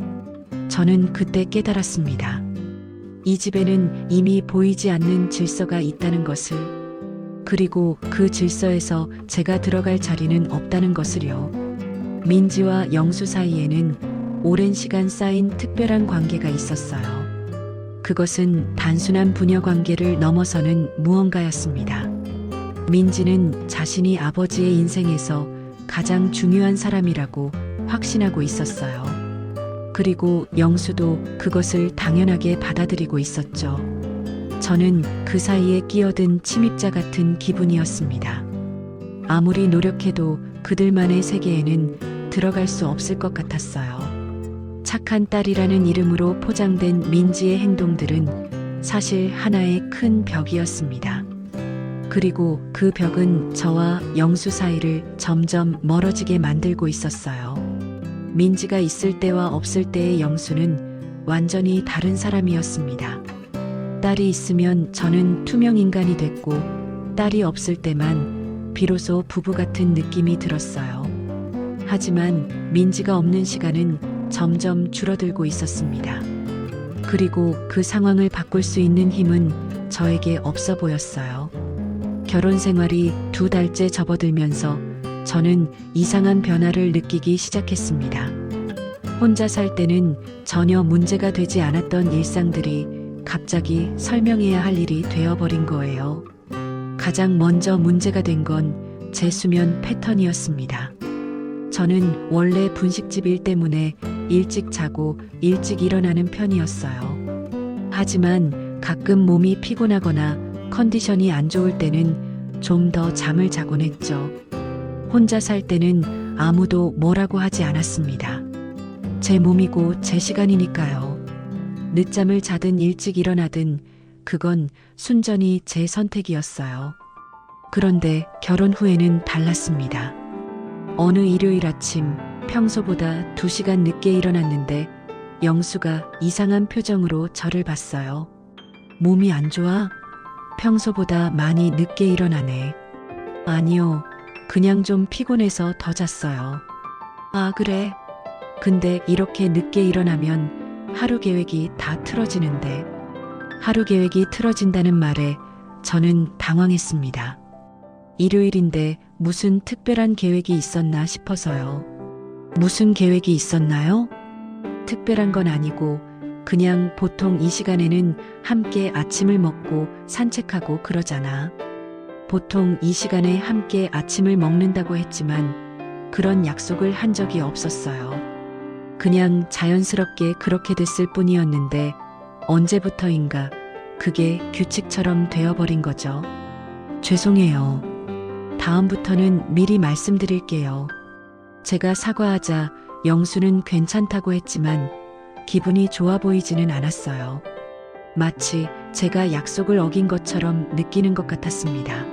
저는 그때 깨달았습니다. 이 집에는 이미 보이지 않는 질서가 있다는 것을, 그리고 그 질서에서 제가 들어갈 자리는 없다는 것을요. 민지와 영수 사이에는 오랜 시간 쌓인 특별한 관계가 있었어요. 그것은 단순한 부녀 관계를 넘어서는 무언가였습니다. 민지는 자신이 아버지의 인생에서 가장 중요한 사람이라고 확신하고 있었어요. 그리고 영수도 그것을 당연하게 받아들이고 있었죠. 저는 그 사이에 끼어든 침입자 같은 기분이었습니다. 아무리 노력해도 그들만의 세계에는 들어갈 수 없을 것 같았어요. 착한 딸이라는 이름으로 포장된 민지의 행동들은 사실 하나의 큰 벽이었습니다. 그리고 그 벽은 저와 영수 사이를 점점 멀어지게 만들고 있었어요. 민지가 있을 때와 없을 때의 영수는 완전히 다른 사람이었습니다. 딸이 있으면 저는 투명 인간이 됐고, 딸이 없을 때만 비로소 부부 같은 느낌이 들었어요. 하지만 민지가 없는 시간은 점점 줄어들고 있었습니다. 그리고 그 상황을 바꿀 수 있는 힘은 저에게 없어 보였어요. 결혼 생활이 2달째 접어들면서 저는 이상한 변화를 느끼기 시작했습니다. 혼자 살 때는 전혀 문제가 되지 않았던 일상들이 갑자기 설명해야 할 일이 되어버린 거예요. 가장 먼저 문제가 된 건 제 수면 패턴이었습니다. 저는 원래 분식집 일 때문에 일찍 자고 일찍 일어나는 편이었어요. 하지만 가끔 몸이 피곤하거나 컨디션이 안 좋을 때는 좀 더 잠을 자곤 했죠. 혼자 살 때는 아무도 뭐라고 하지 않았습니다. 제 몸이고 제 시간이니까요. 늦잠을 자든 일찍 일어나든 그건 순전히 제 선택이었어요. 그런데 결혼 후에는 달랐습니다. 어느 일요일 아침 평소보다 2시간 늦게 일어났는데 영수가 이상한 표정으로 저를 봤어요. 몸이 안 좋아? 평소보다 많이 늦게 일어나네. 아니요. 그냥 좀 피곤해서 더 잤어요. 아, 그래. 근데 이렇게 늦게 일어나면 하루 계획이 다 틀어지는데. 하루 계획이 틀어진다는 말에 저는 당황했습니다. 일요일인데 무슨 특별한 계획이 있었나 싶어서요. 무슨 계획이 있었나요? 특별한 건 아니고 그냥 보통 이 시간에는 함께 아침을 먹고 산책하고 그러잖아. 보통 이 시간에 함께 아침을 먹는다고 했지만 그런 약속을 한 적이 없었어요. 그냥 자연스럽게 그렇게 됐을 뿐이었는데 언제부터인가 그게 규칙처럼 되어버린 거죠. 죄송해요. 다음부터는 미리 말씀드릴게요. 제가 사과하자 영수는 괜찮다고 했지만 기분이 좋아 보이지는 않았어요. 마치 제가 약속을 어긴 것처럼 느끼는 것 같았습니다.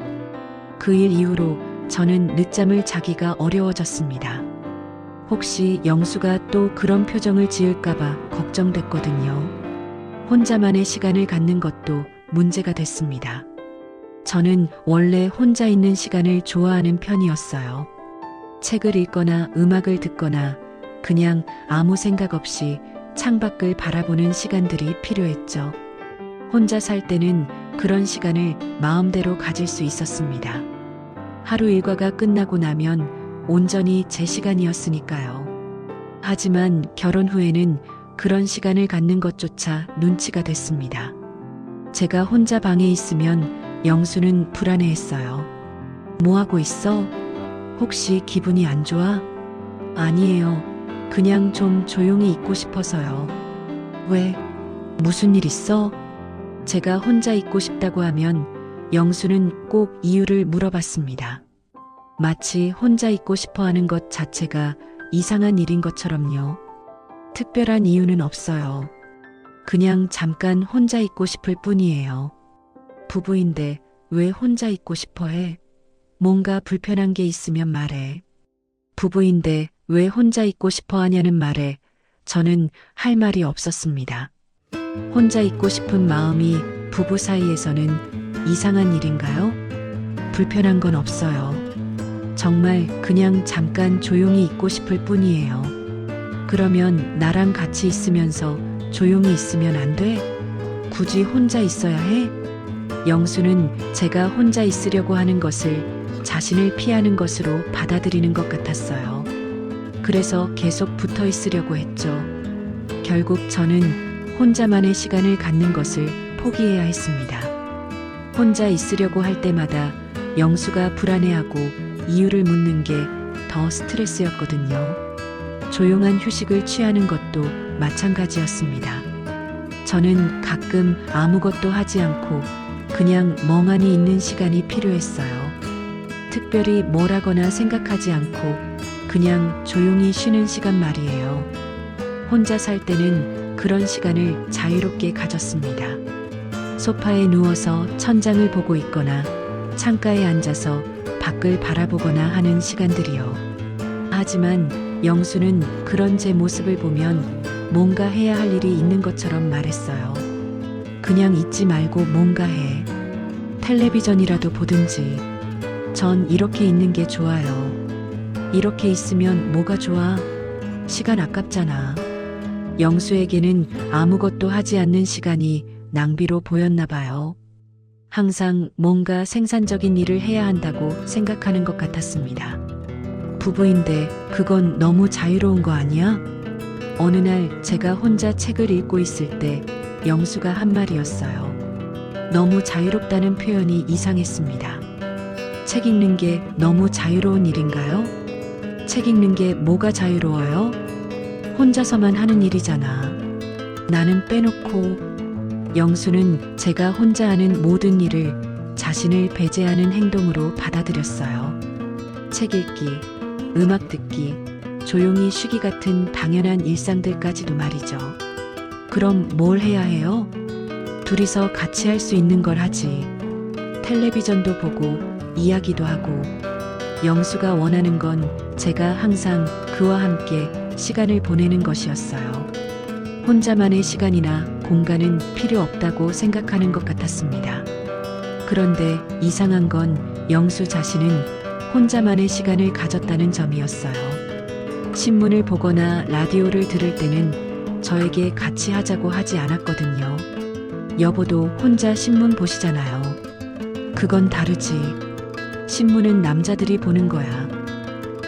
그 일 이후로 저는 늦잠을 자기가 어려워졌습니다. 혹시 영수가 또 그런 표정을 지을까봐 걱정됐거든요. 혼자만의 시간을 갖는 것도 문제가 됐습니다. 저는 원래 혼자 있는 시간을 좋아하는 편이었어요. 책을 읽거나 음악을 듣거나 그냥 아무 생각 없이 창밖을 바라보는 시간들이 필요했죠. 혼자 살 때는 그런 시간을 마음대로 가질 수 있었습니다. 하루 일과가 끝나고 나면 온전히 제 시간이었으니까요. 하지만 결혼 후에는 그런 시간을 갖는 것조차 눈치가 됐습니다. 제가 혼자 방에 있으면 영수는 불안해했어요. 뭐 하고 있어? 혹시 기분이 안 좋아? 아니에요. 그냥 좀 조용히 있고 싶어서요. 왜? 무슨 일 있어? 제가 혼자 있고 싶다고 하면 영수는 꼭 이유를 물어봤습니다. 마치 혼자 있고 싶어 하는 것 자체가 이상한 일인 것처럼요. 특별한 이유는 없어요. 그냥 잠깐 혼자 있고 싶을 뿐이에요. 부부인데 왜 혼자 있고 싶어 해? 뭔가 불편한 게 있으면 말해. 부부인데 왜 혼자 있고 싶어 하냐는 말에 저는 할 말이 없었습니다. 혼자 있고 싶은 마음이 부부 사이에서는 이상한 일인가요? 불편한 건 없어요. 정말 그냥 잠깐 조용히 있고 싶을 뿐이에요. 그러면 나랑 같이 있으면서 조용히 있으면 안 돼? 굳이 혼자 있어야 해? 영수는 제가 혼자 있으려고 하는 것을 자신을 피하는 것으로 받아들이는 것 같았어요. 그래서 계속 붙어 있으려고 했죠. 결국 저는 혼자만의 시간을 갖는 것을 포기해야 했습니다. 혼자 있으려고 할 때마다 영수가 불안해하고 이유를 묻는 게 더 스트레스였거든요. 조용한 휴식을 취하는 것도 마찬가지였습니다. 저는 가끔 아무것도 하지 않고 그냥 멍하니 있는 시간이 필요했어요. 특별히 뭘 하거나 생각하지 않고 그냥 조용히 쉬는 시간 말이에요. 혼자 살 때는 그런 시간을 자유롭게 가졌습니다. 소파에 누워서 천장을 보고 있거나 창가에 앉아서 밖을 바라보거나 하는 시간들이요. 하지만 영수는 그런 제 모습을 보면 뭔가 해야 할 일이 있는 것처럼 말했어요. 그냥 있지 말고 뭔가 해. 텔레비전이라도 보든지. 전 이렇게 있는 게 좋아요. 이렇게 있으면 뭐가 좋아? 시간 아깝잖아. 영수에게는 아무것도 하지 않는 시간이 낭비로 보였나 봐요. 항상 뭔가 생산적인 일을 해야 한다고 생각하는 것 같았습니다. 부부인데 그건 너무 자유로운 거 아니야? 어느 날 제가 혼자 책을 읽고 있을 때 영수가 한 말이었어요. 너무 자유롭다는 표현이 이상했습니다. 책 읽는 게 너무 자유로운 일인가요? 책 읽는 게 뭐가 자유로워요? 혼자서만 하는 일이잖아. 나는 빼놓고. 영수는 제가 혼자 하는 모든 일을 자신을 배제하는 행동으로 받아들였어요. 책 읽기, 음악 듣기, 조용히 쉬기 같은 당연한 일상들까지도 말이죠. 그럼 뭘 해야 해요? 둘이서 같이 할 수 있는 걸 하지. 텔레비전도 보고 이야기도 하고. 영수가 원하는 건 제가 항상 그와 함께 시간을 보내는 것이었어요. 혼자만의 시간이나 공간은 필요 없다고 생각하는 것 같았습니다. 그런데 이상한 건 영수 자신은 혼자만의 시간을 가졌다는 점이었어요. 신문을 보거나 라디오를 들을 때는 저에게 같이 하자고 하지 않았거든요. 여보도 혼자 신문 보시잖아요. 그건 다르지. 신문은 남자들이 보는 거야.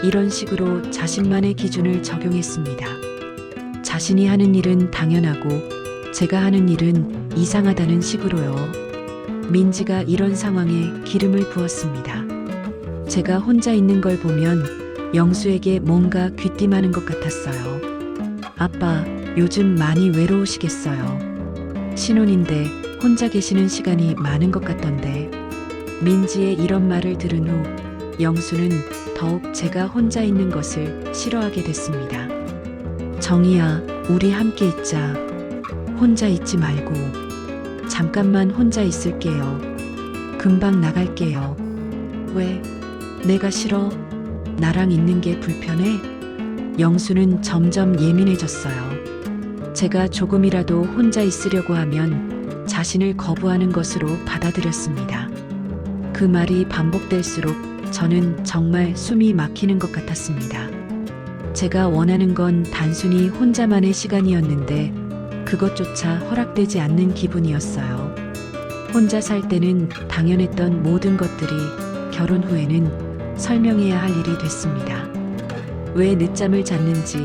이런 식으로 자신만의 기준을 적용했습니다. 자신이 하는 일은 당연하고 제가 하는 일은 이상하다는 식으로요. 민지가 이런 상황에 기름을 부었습니다. 제가 혼자 있는 걸 보면 영수에게 뭔가 귀띔하는 것 같았어요. 아빠, 요즘 많이 외로우시겠어요. 신혼인데 혼자 계시는 시간이 많은 것 같던데. 민지의 이런 말을 들은 후 영수는 더욱 제가 혼자 있는 것을 싫어하게 됐습니다. 정희야, 우리 함께 있자. 혼자 있지 말고. 잠깐만 혼자 있을게요. 금방 나갈게요. 왜? 내가 싫어? 나랑 있는 게 불편해? 영수는 점점 예민해졌어요. 제가 조금이라도 혼자 있으려고 하면 자신을 거부하는 것으로 받아들였습니다. 그 말이 반복될수록 저는 정말 숨이 막히는 것 같았습니다. 제가 원하는 건 단순히 혼자만의 시간이었는데 그것조차 허락되지 않는 기분이었어요. 혼자 살 때는 당연했던 모든 것들이 결혼 후에는 설명해야 할 일이 됐습니다. 왜 늦잠을 잤는지,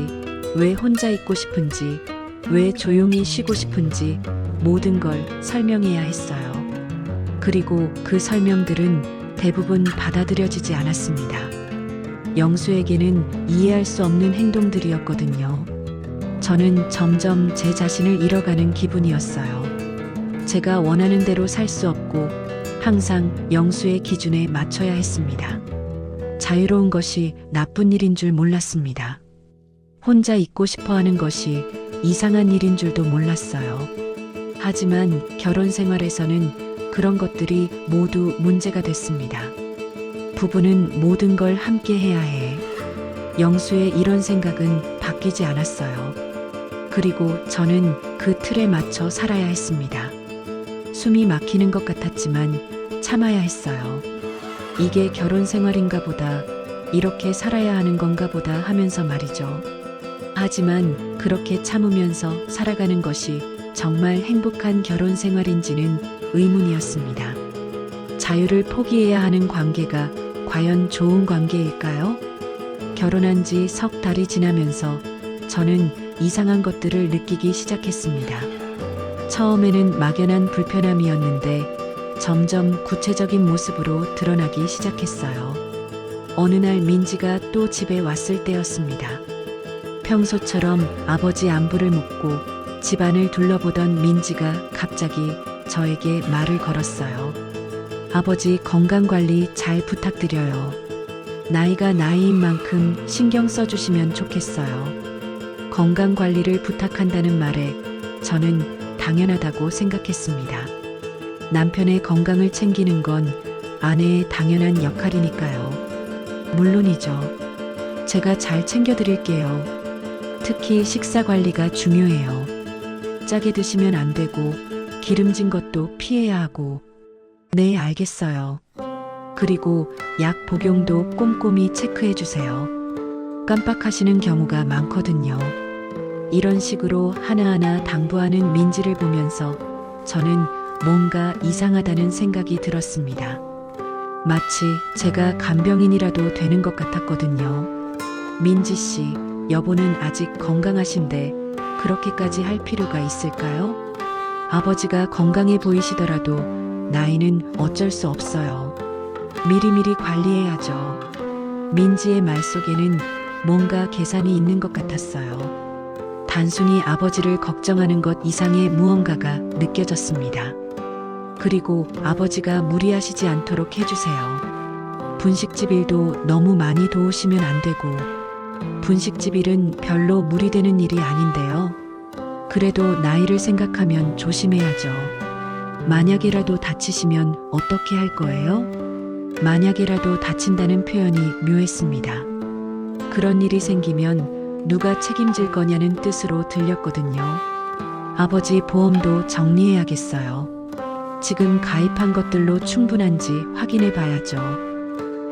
왜 혼자 있고 싶은지, 왜 조용히 쉬고 싶은지 모든 걸 설명해야 했어요. 그리고 그 설명들은 대부분 받아들여지지 않았습니다. 영수에게는 이해할 수 없는 행동들이었거든요. 저는 점점 제 자신을 잃어가는 기분이었어요. 제가 원하는 대로 살 수 없고 항상 영수의 기준에 맞춰야 했습니다. 자유로운 것이 나쁜 일인 줄 몰랐습니다. 혼자 있고 싶어 하는 것이 이상한 일인 줄도 몰랐어요. 하지만 결혼 생활에서는 그런 것들이 모두 문제가 됐습니다. 부부는 모든 걸 함께 해야 해. 영수의 이런 생각은 바뀌지 않았어요. 그리고 저는 그 틀에 맞춰 살아야 했습니다. 숨이 막히는 것 같았지만 참아야 했어요. 이게 결혼 생활인가 보다, 이렇게 살아야 하는 건가 보다 하면서 말이죠. 하지만 그렇게 참으면서 살아가는 것이 정말 행복한 결혼 생활인지는 의문이었습니다. 자유를 포기해야 하는 관계가 과연 좋은 관계일까요? 결혼한 지 석 달이 지나면서 저는 이상한 것들을 느끼기 시작했습니다. 처음에는 막연한 불편함이었는데 점점 구체적인 모습으로 드러나기 시작했어요. 어느 날 민지가 또 집에 왔을 때였습니다. 평소처럼 아버지 안부를 묻고 집안을 둘러보던 민지가 갑자기 저에게 말을 걸었어요. 아버지 건강관리 잘 부탁드려요. 나이가 나이인 만큼 신경 써주시면 좋겠어요. 건강관리를 부탁한다는 말에 저는 당연하다고 생각했습니다. 남편의 건강을 챙기는 건 아내의 당연한 역할이니까요. 물론이죠. 제가 잘 챙겨드릴게요. 특히 식사 관리가 중요해요. 짜게 드시면 안 되고 기름진 것도 피해야 하고. 네, 알겠어요. 그리고 약 복용도 꼼꼼히 체크해 주세요. 깜빡하시는 경우가 많거든요. 이런 식으로 하나하나 당부하는 민지를 보면서 저는 뭔가 이상하다는 생각이 들었습니다. 마치 제가 간병인이라도 되는 것 같았거든요. 민지 씨, 여보는 아직 건강하신데 그렇게까지 할 필요가 있을까요? 아버지가 건강해 보이시더라도 나이는 어쩔 수 없어요. 미리미리 관리해야죠. 민지의 말 속에는 뭔가 계산이 있는 것 같았어요. 단순히 아버지를 걱정하는 것 이상의 무언가가 느껴졌습니다. 그리고 아버지가 무리하시지 않도록 해주세요. 분식집 일도 너무 많이 도우시면 안 되고, 분식집 일은 별로 무리되는 일이 아닌데요. 그래도 나이를 생각하면 조심해야죠. 만약이라도 다치시면 어떻게 할 거예요? 만약이라도 다친다는 표현이 묘했습니다. 그런 일이 생기면 누가 책임질 거냐는 뜻으로 들렸거든요. 아버지 보험도 정리해야겠어요. 지금 가입한 것들로 충분한지 확인해 봐야죠.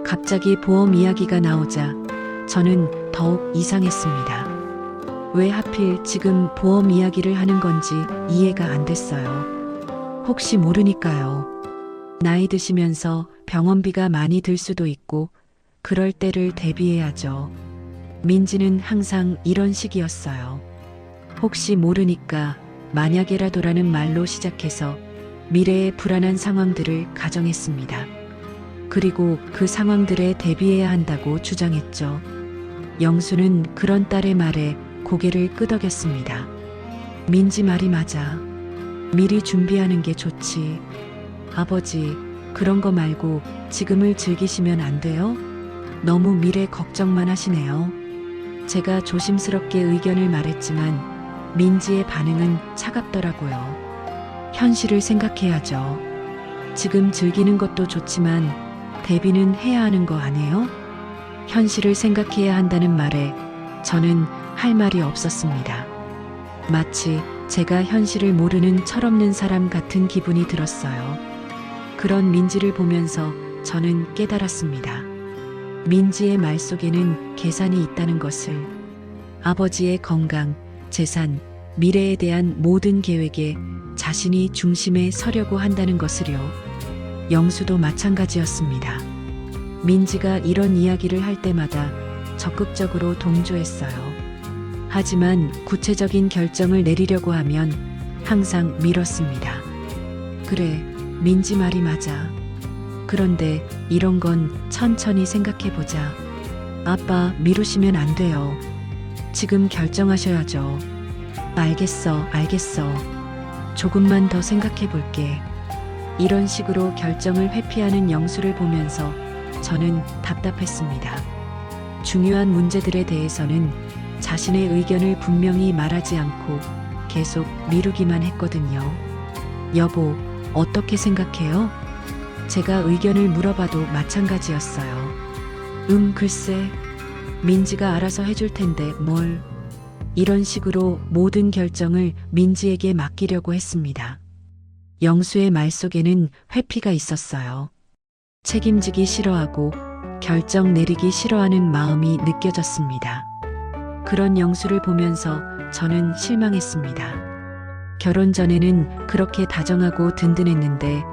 갑자기 보험 이야기가 나오자 저는 더욱 이상했습니다. 왜 하필 지금 보험 이야기를 하는 건지 이해가 안 됐어요. 혹시 모르니까요. 나이 드시면서 병원비가 많이 들 수도 있고 그럴 때를 대비해야죠. 민지는 항상 이런 식이었어요. 혹시 모르니까 만약에라도라는 말로 시작해서 미래의 불안한 상황들을 가정했습니다. 그리고 그 상황들에 대비해야 한다고 주장했죠. 영수는 그런 딸의 말에 고개를 끄덕였습니다. 민지 말이 맞아. 미리 준비하는 게 좋지. 아버지, 그런 거 말고 지금을 즐기시면 안 돼요? 너무 미래 걱정만 하시네요. 제가 조심스럽게 의견을 말했지만 민지의 반응은 차갑더라고요. 현실을 생각해야죠. 지금 즐기는 것도 좋지만 대비는 해야 하는 거 아니에요? 현실을 생각해야 한다는 말에 저는 할 말이 없었습니다. 마치 제가 현실을 모르는 철없는 사람 같은 기분이 들었어요. 그런 민지를 보면서 저는 깨달았습니다. 민지의 말 속에는 계산이 있다는 것을. 아버지의 건강, 재산, 미래에 대한 모든 계획에 자신이 중심에 서려고 한다는 것을요. 영수도 마찬가지였습니다. 민지가 이런 이야기를 할 때마다 적극적으로 동조했어요. 하지만 구체적인 결정을 내리려고 하면 항상 미뤘습니다. 그래, 민지 말이 맞아. 그런데 이런 건 천천히 생각해보자. 아빠, 미루시면 안 돼요. 지금 결정하셔야죠. 알겠어. 조금만 더 생각해볼게. 이런 식으로 결정을 회피하는 영수를 보면서 저는 답답했습니다. 중요한 문제들에 대해서는 자신의 의견을 분명히 말하지 않고 계속 미루기만 했거든요. 여보, 어떻게 생각해요? 제가 의견을 물어봐도 마찬가지였어요. 글쎄, 민지가 알아서 해줄 텐데 뭘. 이런 식으로 모든 결정을 민지에게 맡기려고 했습니다. 영수의 말 속에는 회피가 있었어요. 책임지기 싫어하고 결정 내리기 싫어하는 마음이 느껴졌습니다. 그런 영수를 보면서 저는 실망했습니다. 결혼 전에는 그렇게 다정하고 든든했는데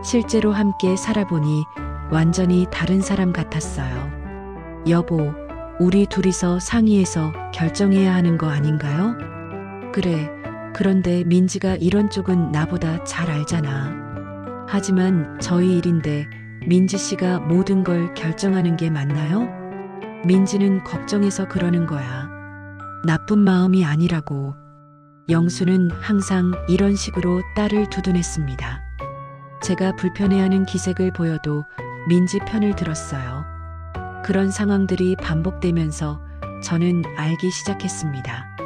실제로 함께 살아보니 완전히 다른 사람 같았어요. 여보, 우리 둘이서 상의해서 결정해야 하는 거 아닌가요? 그래, 그런데 민지가 이런 쪽은 나보다 잘 알잖아. 하지만 저희 일인데 민지 씨가 모든 걸 결정하는 게 맞나요? 민지는 걱정해서 그러는 거야. 나쁜 마음이 아니라고. 영수는 항상 이런 식으로 딸을 두둔했습니다. 제가 불편해하는 기색을 보여도 민지 편을 들었어요. 그런 상황들이 반복되면서 저는 알기 시작했습니다.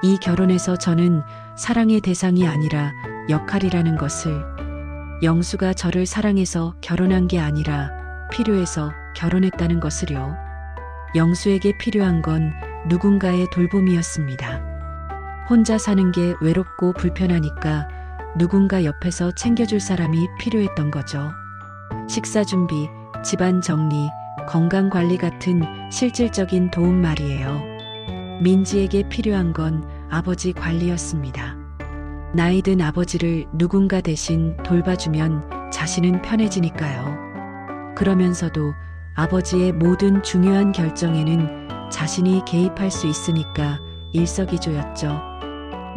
이 결혼에서 저는 사랑의 대상이 아니라 역할이라는 것을. 영수가 저를 사랑해서 결혼한 게 아니라 필요해서 결혼했다는 것을요. 영수에게 필요한 건 누군가의 돌봄이었습니다. 혼자 사는 게 외롭고 불편하니까 누군가 옆에서 챙겨줄 사람이 필요했던 거죠. 식사 준비, 집안 정리, 건강 관리 같은 실질적인 도움 말이에요. 민지에게 필요한 건 아버지 관리였습니다. 나이 든 아버지를 누군가 대신 돌봐주면 자신은 편해지니까요. 그러면서도 아버지의 모든 중요한 결정에는 자신이 개입할 수 있으니까 일석이조였죠.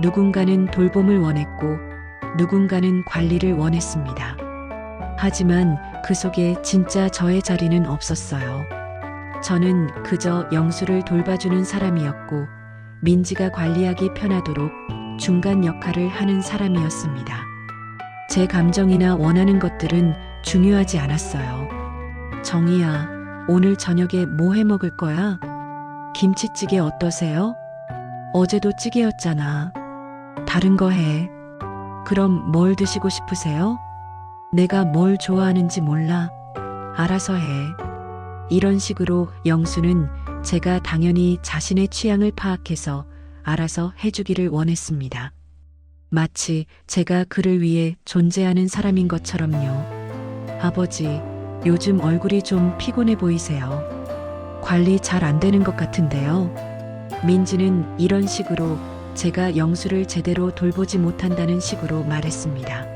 누군가는 돌봄을 원했고 누군가는 관리를 원했습니다. 하지만 그 속에 진짜 저의 자리는 없었어요. 저는 그저 영수를 돌봐주는 사람이었고 민지가 관리하기 편하도록 중간 역할을 하는 사람이었습니다. 제 감정이나 원하는 것들은 중요하지 않았어요. 정희야, 오늘 저녁에 뭐 해 먹을 거야? 김치찌개 어떠세요? 어제도 찌개였잖아. 다른 거 해. 그럼 뭘 드시고 싶으세요? 내가 뭘 좋아하는지 몰라. 알아서 해. 이런 식으로 영수는 제가 당연히 자신의 취향을 파악해서 알아서 해주기를 원했습니다. 마치 제가 그를 위해 존재하는 사람인 것처럼요. 아버지, 요즘 얼굴이 좀 피곤해 보이세요. 관리 잘 안 되는 것 같은데요. 민지는 이런 식으로 제가 영수를 제대로 돌보지 못한다는 식으로 말했습니다.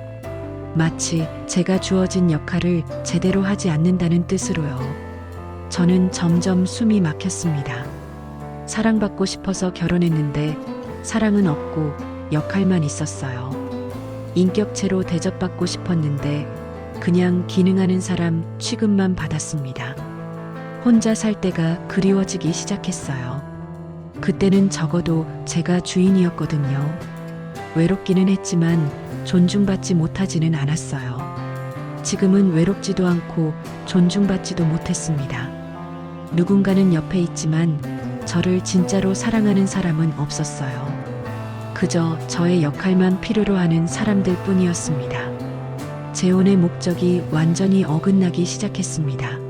마치 제가 주어진 역할을 제대로 하지 않는다는 뜻으로요. 저는 점점 숨이 막혔습니다. 사랑받고 싶어서 결혼했는데 사랑은 없고 역할만 있었어요. 인격체로 대접받고 싶었는데 그냥 기능하는 사람 취급만 받았습니다. 혼자 살 때가 그리워지기 시작했어요. 그때는 적어도 제가 주인이었거든요. 외롭기는 했지만 존중받지 못하지는 않았어요. 지금은 외롭지도 않고 존중받지도 못했습니다. 누군가는 옆에 있지만 저를 진짜로 사랑하는 사람은 없었어요. 그저 저의 역할만 필요로 하는 사람들 뿐이었습니다. 재혼의 목적이 완전히 어긋나기 시작했습니다.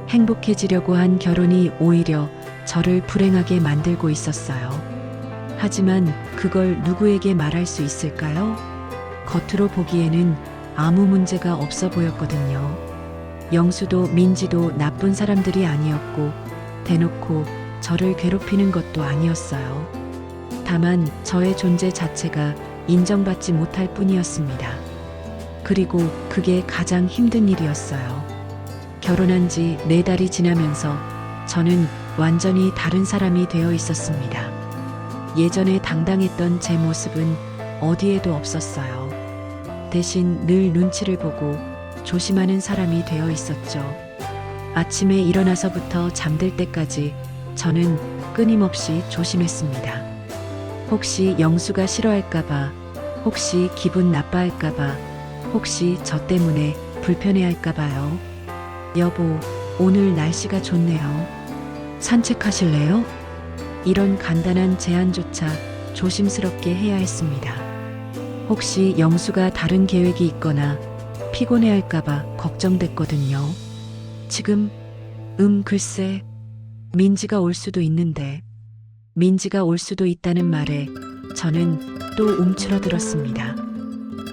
행복해지려고 한 결혼이 오히려 저를 불행하게 만들고 있었어요. 하지만 그걸 누구에게 말할 수 있을까요? 겉으로 보기에는 아무 문제가 없어 보였거든요. 영수도 민지도 나쁜 사람들이 아니었고 대놓고 저를 괴롭히는 것도 아니었어요. 다만 저의 존재 자체가 인정받지 못할 뿐이었습니다. 그리고 그게 가장 힘든 일이었어요. 결혼한 지 4달이 지나면서 저는 완전히 다른 사람이 되어 있었습니다. 예전에 당당했던 제 모습은 어디에도 없었어요. 대신 늘 눈치를 보고 조심하는 사람이 되어 있었죠. 아침에 일어나서부터 잠들 때까지 저는 끊임없이 조심했습니다. 혹시 영수가 싫어할까봐, 혹시 기분 나빠할까봐, 혹시 저 때문에 불편해할까봐요. 여보, 오늘 날씨가 좋네요. 산책하실래요? 이런 간단한 제안조차 조심스럽게 해야 했습니다. 혹시 영수가 다른 계획이 있거나 피곤해할까봐 걱정됐거든요. 지금, 글쎄, 민지가 올 수도 있는데, 민지가 올 수도 있다는 말에 저는 또 움츠러들었습니다.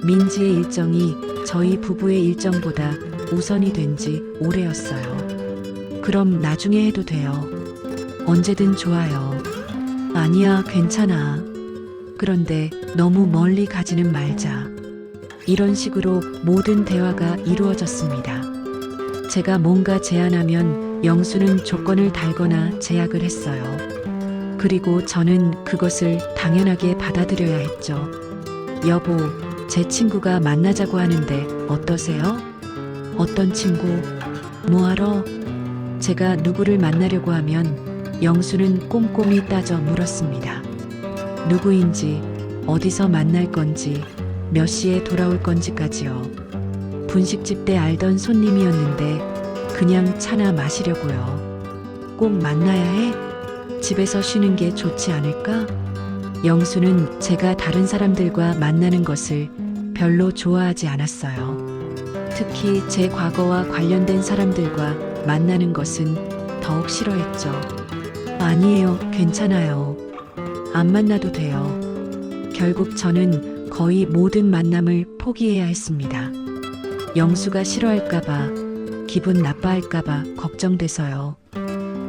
민지의 일정이 저희 부부의 일정보다 우선이 된 지 오래였어요. 그럼 나중에 해도 돼요. 언제든 좋아요. 아니야, 괜찮아. 그런데 너무 멀리 가지는 말자. 이런 식으로 모든 대화가 이루어졌습니다. 제가 뭔가 제안하면 영수는 조건을 달거나 제약을 했어요. 그리고 저는 그것을 당연하게 받아들여야 했죠. 여보, 제 친구가 만나자고 하는데 어떠세요? 어떤 친구? 뭐하러? 제가 누구를 만나려고 하면 영수는 꼼꼼히 따져 물었습니다. 누구인지, 어디서 만날 건지, 몇 시에 돌아올 건지까지요. 분식집 때 알던 손님이었는데 그냥 차나 마시려고요. 꼭 만나야 해? 집에서 쉬는 게 좋지 않을까? 영수는 제가 다른 사람들과 만나는 것을 별로 좋아하지 않았어요. 특히 제 과거와 관련된 사람들과 만나는 것은 더욱 싫어했죠. 아니에요, 괜찮아요. 안 만나도 돼요. 결국 저는 거의 모든 만남을 포기해야 했습니다. 영수가 싫어할까봐, 기분 나빠할까봐 걱정돼서요.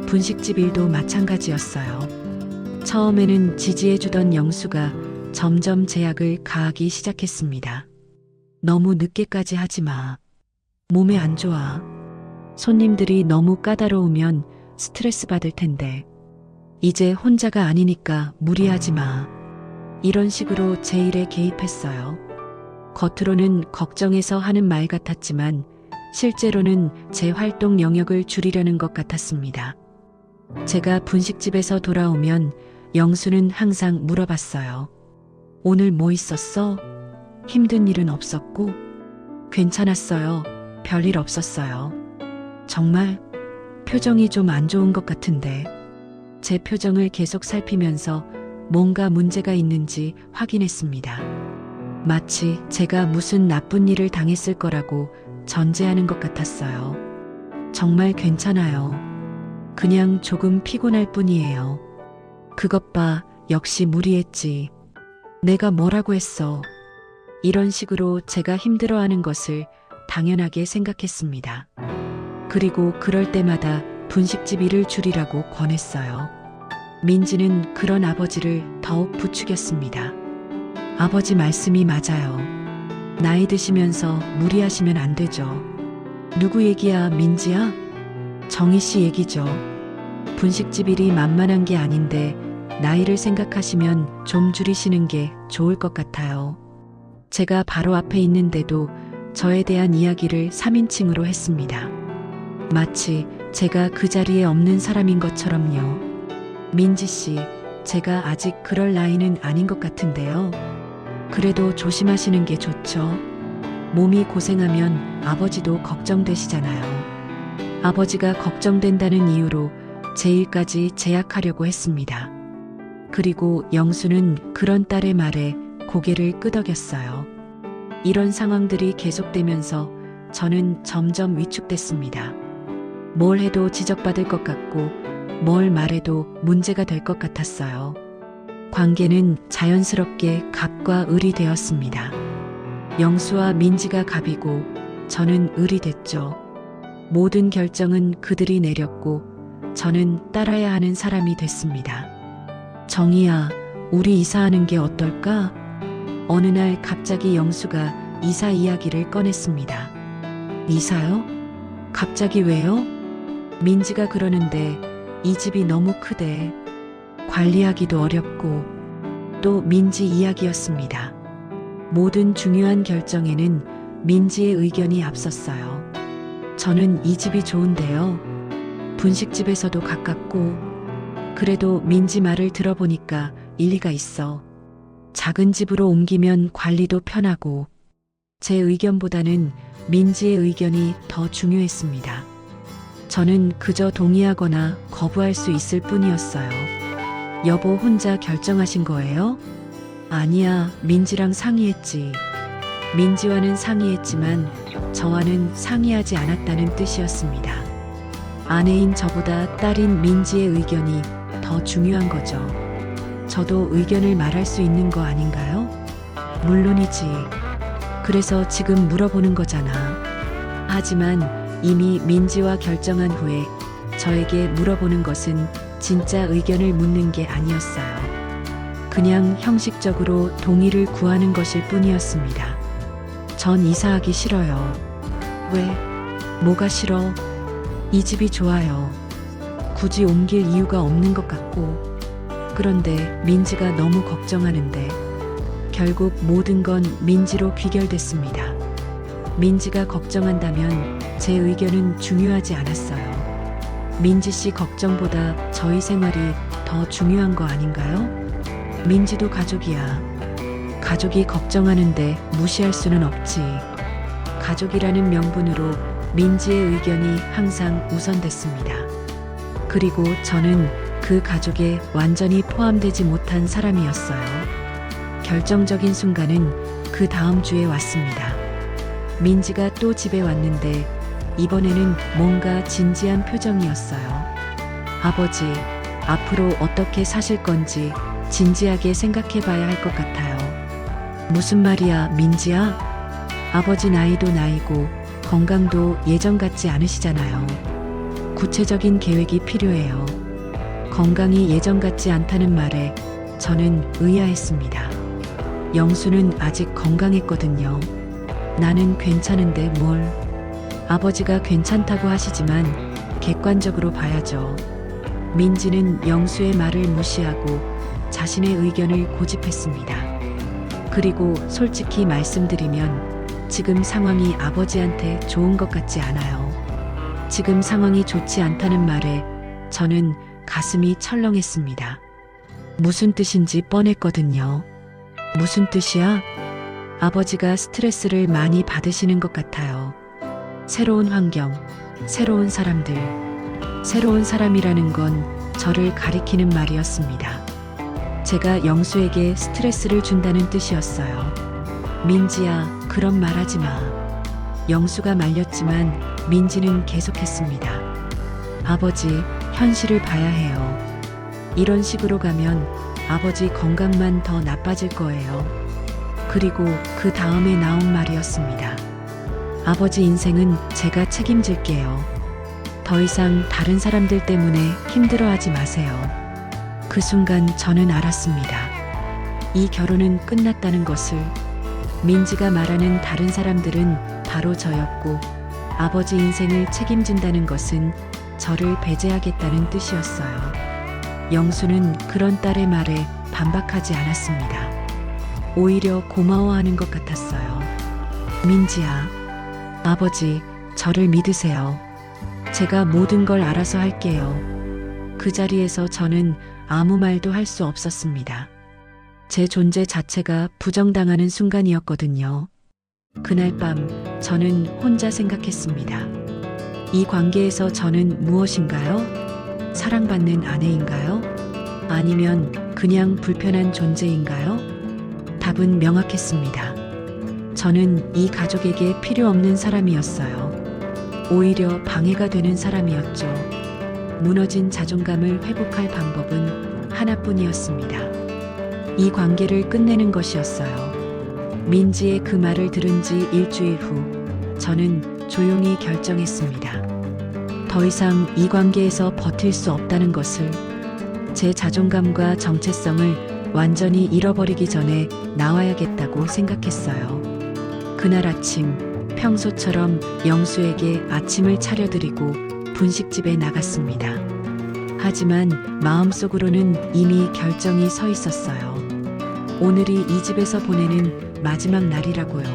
분식집 일도 마찬가지였어요. 처음에는 지지해주던 영수가 점점 제약을 가하기 시작했습니다. 너무 늦게까지 하지 마. 몸에 안 좋아. 손님들이 너무 까다로우면 스트레스 받을 텐데. 이제 혼자가 아니니까 무리하지 마. 이런 식으로 제 일에 개입했어요. 겉으로는 걱정해서 하는 말 같았지만 실제로는 제 활동 영역을 줄이려는 것 같았습니다. 제가 분식집에서 돌아오면 영수는 항상 물어봤어요. 오늘 뭐 있었어? 힘든 일은 없었고? 괜찮았어요. 별일 없었어요. 정말 표정이 좀 안 좋은 것 같은데. 제 표정을 계속 살피면서 뭔가 문제가 있는지 확인했습니다. 마치 제가 무슨 나쁜 일을 당했을 거라고 전제하는 것 같았어요. 정말 괜찮아요. 그냥 조금 피곤할 뿐이에요. 그것 봐, 역시 무리했지. 내가 뭐라고 했어. 이런 식으로 제가 힘들어하는 것을 당연하게 생각했습니다. 그리고 그럴 때마다 분식집 일을 줄이라고 권했어요. 민지는 그런 아버지를 더욱 부추겼습니다. 아버지 말씀이 맞아요. 나이 드시면서 무리하시면 안 되죠. 누구 얘기야, 민지야? 정희 씨 얘기죠. 분식집 일이 만만한 게 아닌데 나이를 생각하시면 좀 줄이시는 게 좋을 것 같아요. 제가 바로 앞에 있는데도 저에 대한 이야기를 3인칭으로 했습니다. 마치 제가 그 자리에 없는 사람인 것처럼요. 민지 씨, 제가 아직 그럴 나이는 아닌 것 같은데요. 그래도 조심하시는 게 좋죠. 몸이 고생하면 아버지도 걱정되시잖아요. 아버지가 걱정된다는 이유로 제 일까지 제약하려고 했습니다. 그리고 영수는 그런 딸의 말에 고개를 끄덕였어요. 이런 상황들이 계속되면서 저는 점점 위축됐습니다. 뭘 해도 지적받을 것 같고 뭘 말해도 문제가 될 것 같았어요. 관계는 자연스럽게 갑과 을이 되었습니다. 영수와 민지가 갑이고 저는 을이 됐죠. 모든 결정은 그들이 내렸고 저는 따라야 하는 사람이 됐습니다. 정희야, 우리 이사하는 게 어떨까? 어느 날 갑자기 영수가 이사 이야기를 꺼냈습니다. 이사요? 갑자기 왜요? 민지가 그러는데 이 집이 너무 크대. 관리하기도 어렵고 또 민지 이야기였습니다. 모든 중요한 결정에는 민지의 의견이 앞섰어요. 저는 이 집이 좋은데요. 분식집에서도 가깝고 그래도 민지 말을 들어보니까 일리가 있어. 작은 집으로 옮기면 관리도 편하고 제 의견보다는 민지의 의견이 더 중요했습니다. 저는 그저 동의하거나 거부할 수 있을 뿐이었어요. 여보 혼자 결정하신 거예요? 아니야, 민지랑 상의했지. 민지와는 상의했지만 저와는 상의하지 않았다는 뜻이었습니다. 아내인 저보다 딸인 민지의 의견이 더 중요한 거죠. 저도 의견을 말할 수 있는 거 아닌가요? 물론이지. 그래서 지금 물어보는 거잖아. 하지만 이미 민지와 결정한 후에 저에게 물어보는 것은 진짜 의견을 묻는 게 아니었어요. 그냥 형식적으로 동의를 구하는 것일 뿐이었습니다. 전 이사하기 싫어요. 왜? 뭐가 싫어? 이 집이 좋아요. 굳이 옮길 이유가 없는 것 같고. 그런데 민지가 너무 걱정하는데 결국 모든 건 민지로 귀결됐습니다. 민지가 걱정한다면 제 의견은 중요하지 않았어요. 민지 씨 걱정보다 저희 생활이 더 중요한 거 아닌가요? 민지도 가족이야. 가족이 걱정하는데 무시할 수는 없지. 가족이라는 명분으로 민지의 의견이 항상 우선됐습니다. 그리고 저는 그 가족에 완전히 포함되지 못한 사람이었어요. 결정적인 순간은 그 다음 주에 왔습니다. 민지가 또 집에 왔는데 이번에는 뭔가 진지한 표정이었어요. 아버지, 앞으로 어떻게 사실 건지 진지하게 생각해 봐야 할 것 같아요. 무슨 말이야, 민지야? 아버지 나이도 나이고 건강도 예전 같지 않으시잖아요. 구체적인 계획이 필요해요. 건강이 예전 같지 않다는 말에 저는 의아했습니다. 영수는 아직 건강했거든요. 나는 괜찮은데 뭘. 아버지가 괜찮다고 하시지만 객관적으로 봐야죠. 민지는 영수의 말을 무시하고 자신의 의견을 고집했습니다. 그리고 솔직히 말씀드리면 지금 상황이 아버지한테 좋은 것 같지 않아요. 지금 상황이 좋지 않다는 말에 저는 가슴이 철렁했습니다. 무슨 뜻인지 뻔했거든요. 무슨 뜻이야? 아버지가 스트레스를 많이 받으시는 것 같아요. 새로운 환경, 새로운 사람들. 새로운 사람이라는 건 저를 가리키는 말이었습니다. 제가 영수에게 스트레스를 준다는 뜻이었어요. 민지야, 그런 말 하지 마. 영수가 말렸지만 민지는 계속했습니다. 아버지, 현실을 봐야 해요. 이런 식으로 가면 아버지 건강만 더 나빠질 거예요. 그리고 그 다음에 나온 말이었습니다. 아버지 인생은 제가 책임질게요. 더 이상 다른 사람들 때문에 힘들어하지 마세요. 그 순간 저는 알았습니다. 이 결혼은 끝났다는 것을. 민지가 말하는 다른 사람들은 바로 저였고, 아버지 인생을 책임진다는 것은 저를 배제하겠다는 뜻이었어요. 영수는 그런 딸의 말에 반박하지 않았습니다. 오히려 고마워하는 것 같았어요. 민지야, 아버지, 저를 믿으세요. 제가 모든 걸 알아서 할게요. 그 자리에서 저는 아무 말도 할 수 없었습니다. 제 존재 자체가 부정당하는 순간이었거든요. 그날 밤 저는 혼자 생각했습니다. 이 관계에서 저는 무엇인가요? 사랑받는 아내인가요? 아니면 그냥 불편한 존재인가요? 답은 명확했습니다. 저는 이 가족에게 필요 없는 사람이었어요. 오히려 방해가 되는 사람이었죠. 무너진 자존감을 회복할 방법은 하나뿐이었습니다. 이 관계를 끝내는 것이었어요. 민지의 그 말을 들은 지 일주일 후, 저는 조용히 결정했습니다. 더 이상 이 관계에서 버틸 수 없다는 것을. 제 자존감과 정체성을 완전히 잃어버리기 전에 나와야겠다고 생각했어요. 그날 아침, 평소처럼 영수에게 아침을 차려드리고 분식집에 나갔습니다. 하지만 마음속으로는 이미 결정이 서 있었어요. 오늘이 이 집에서 보내는 마지막 날이라고요.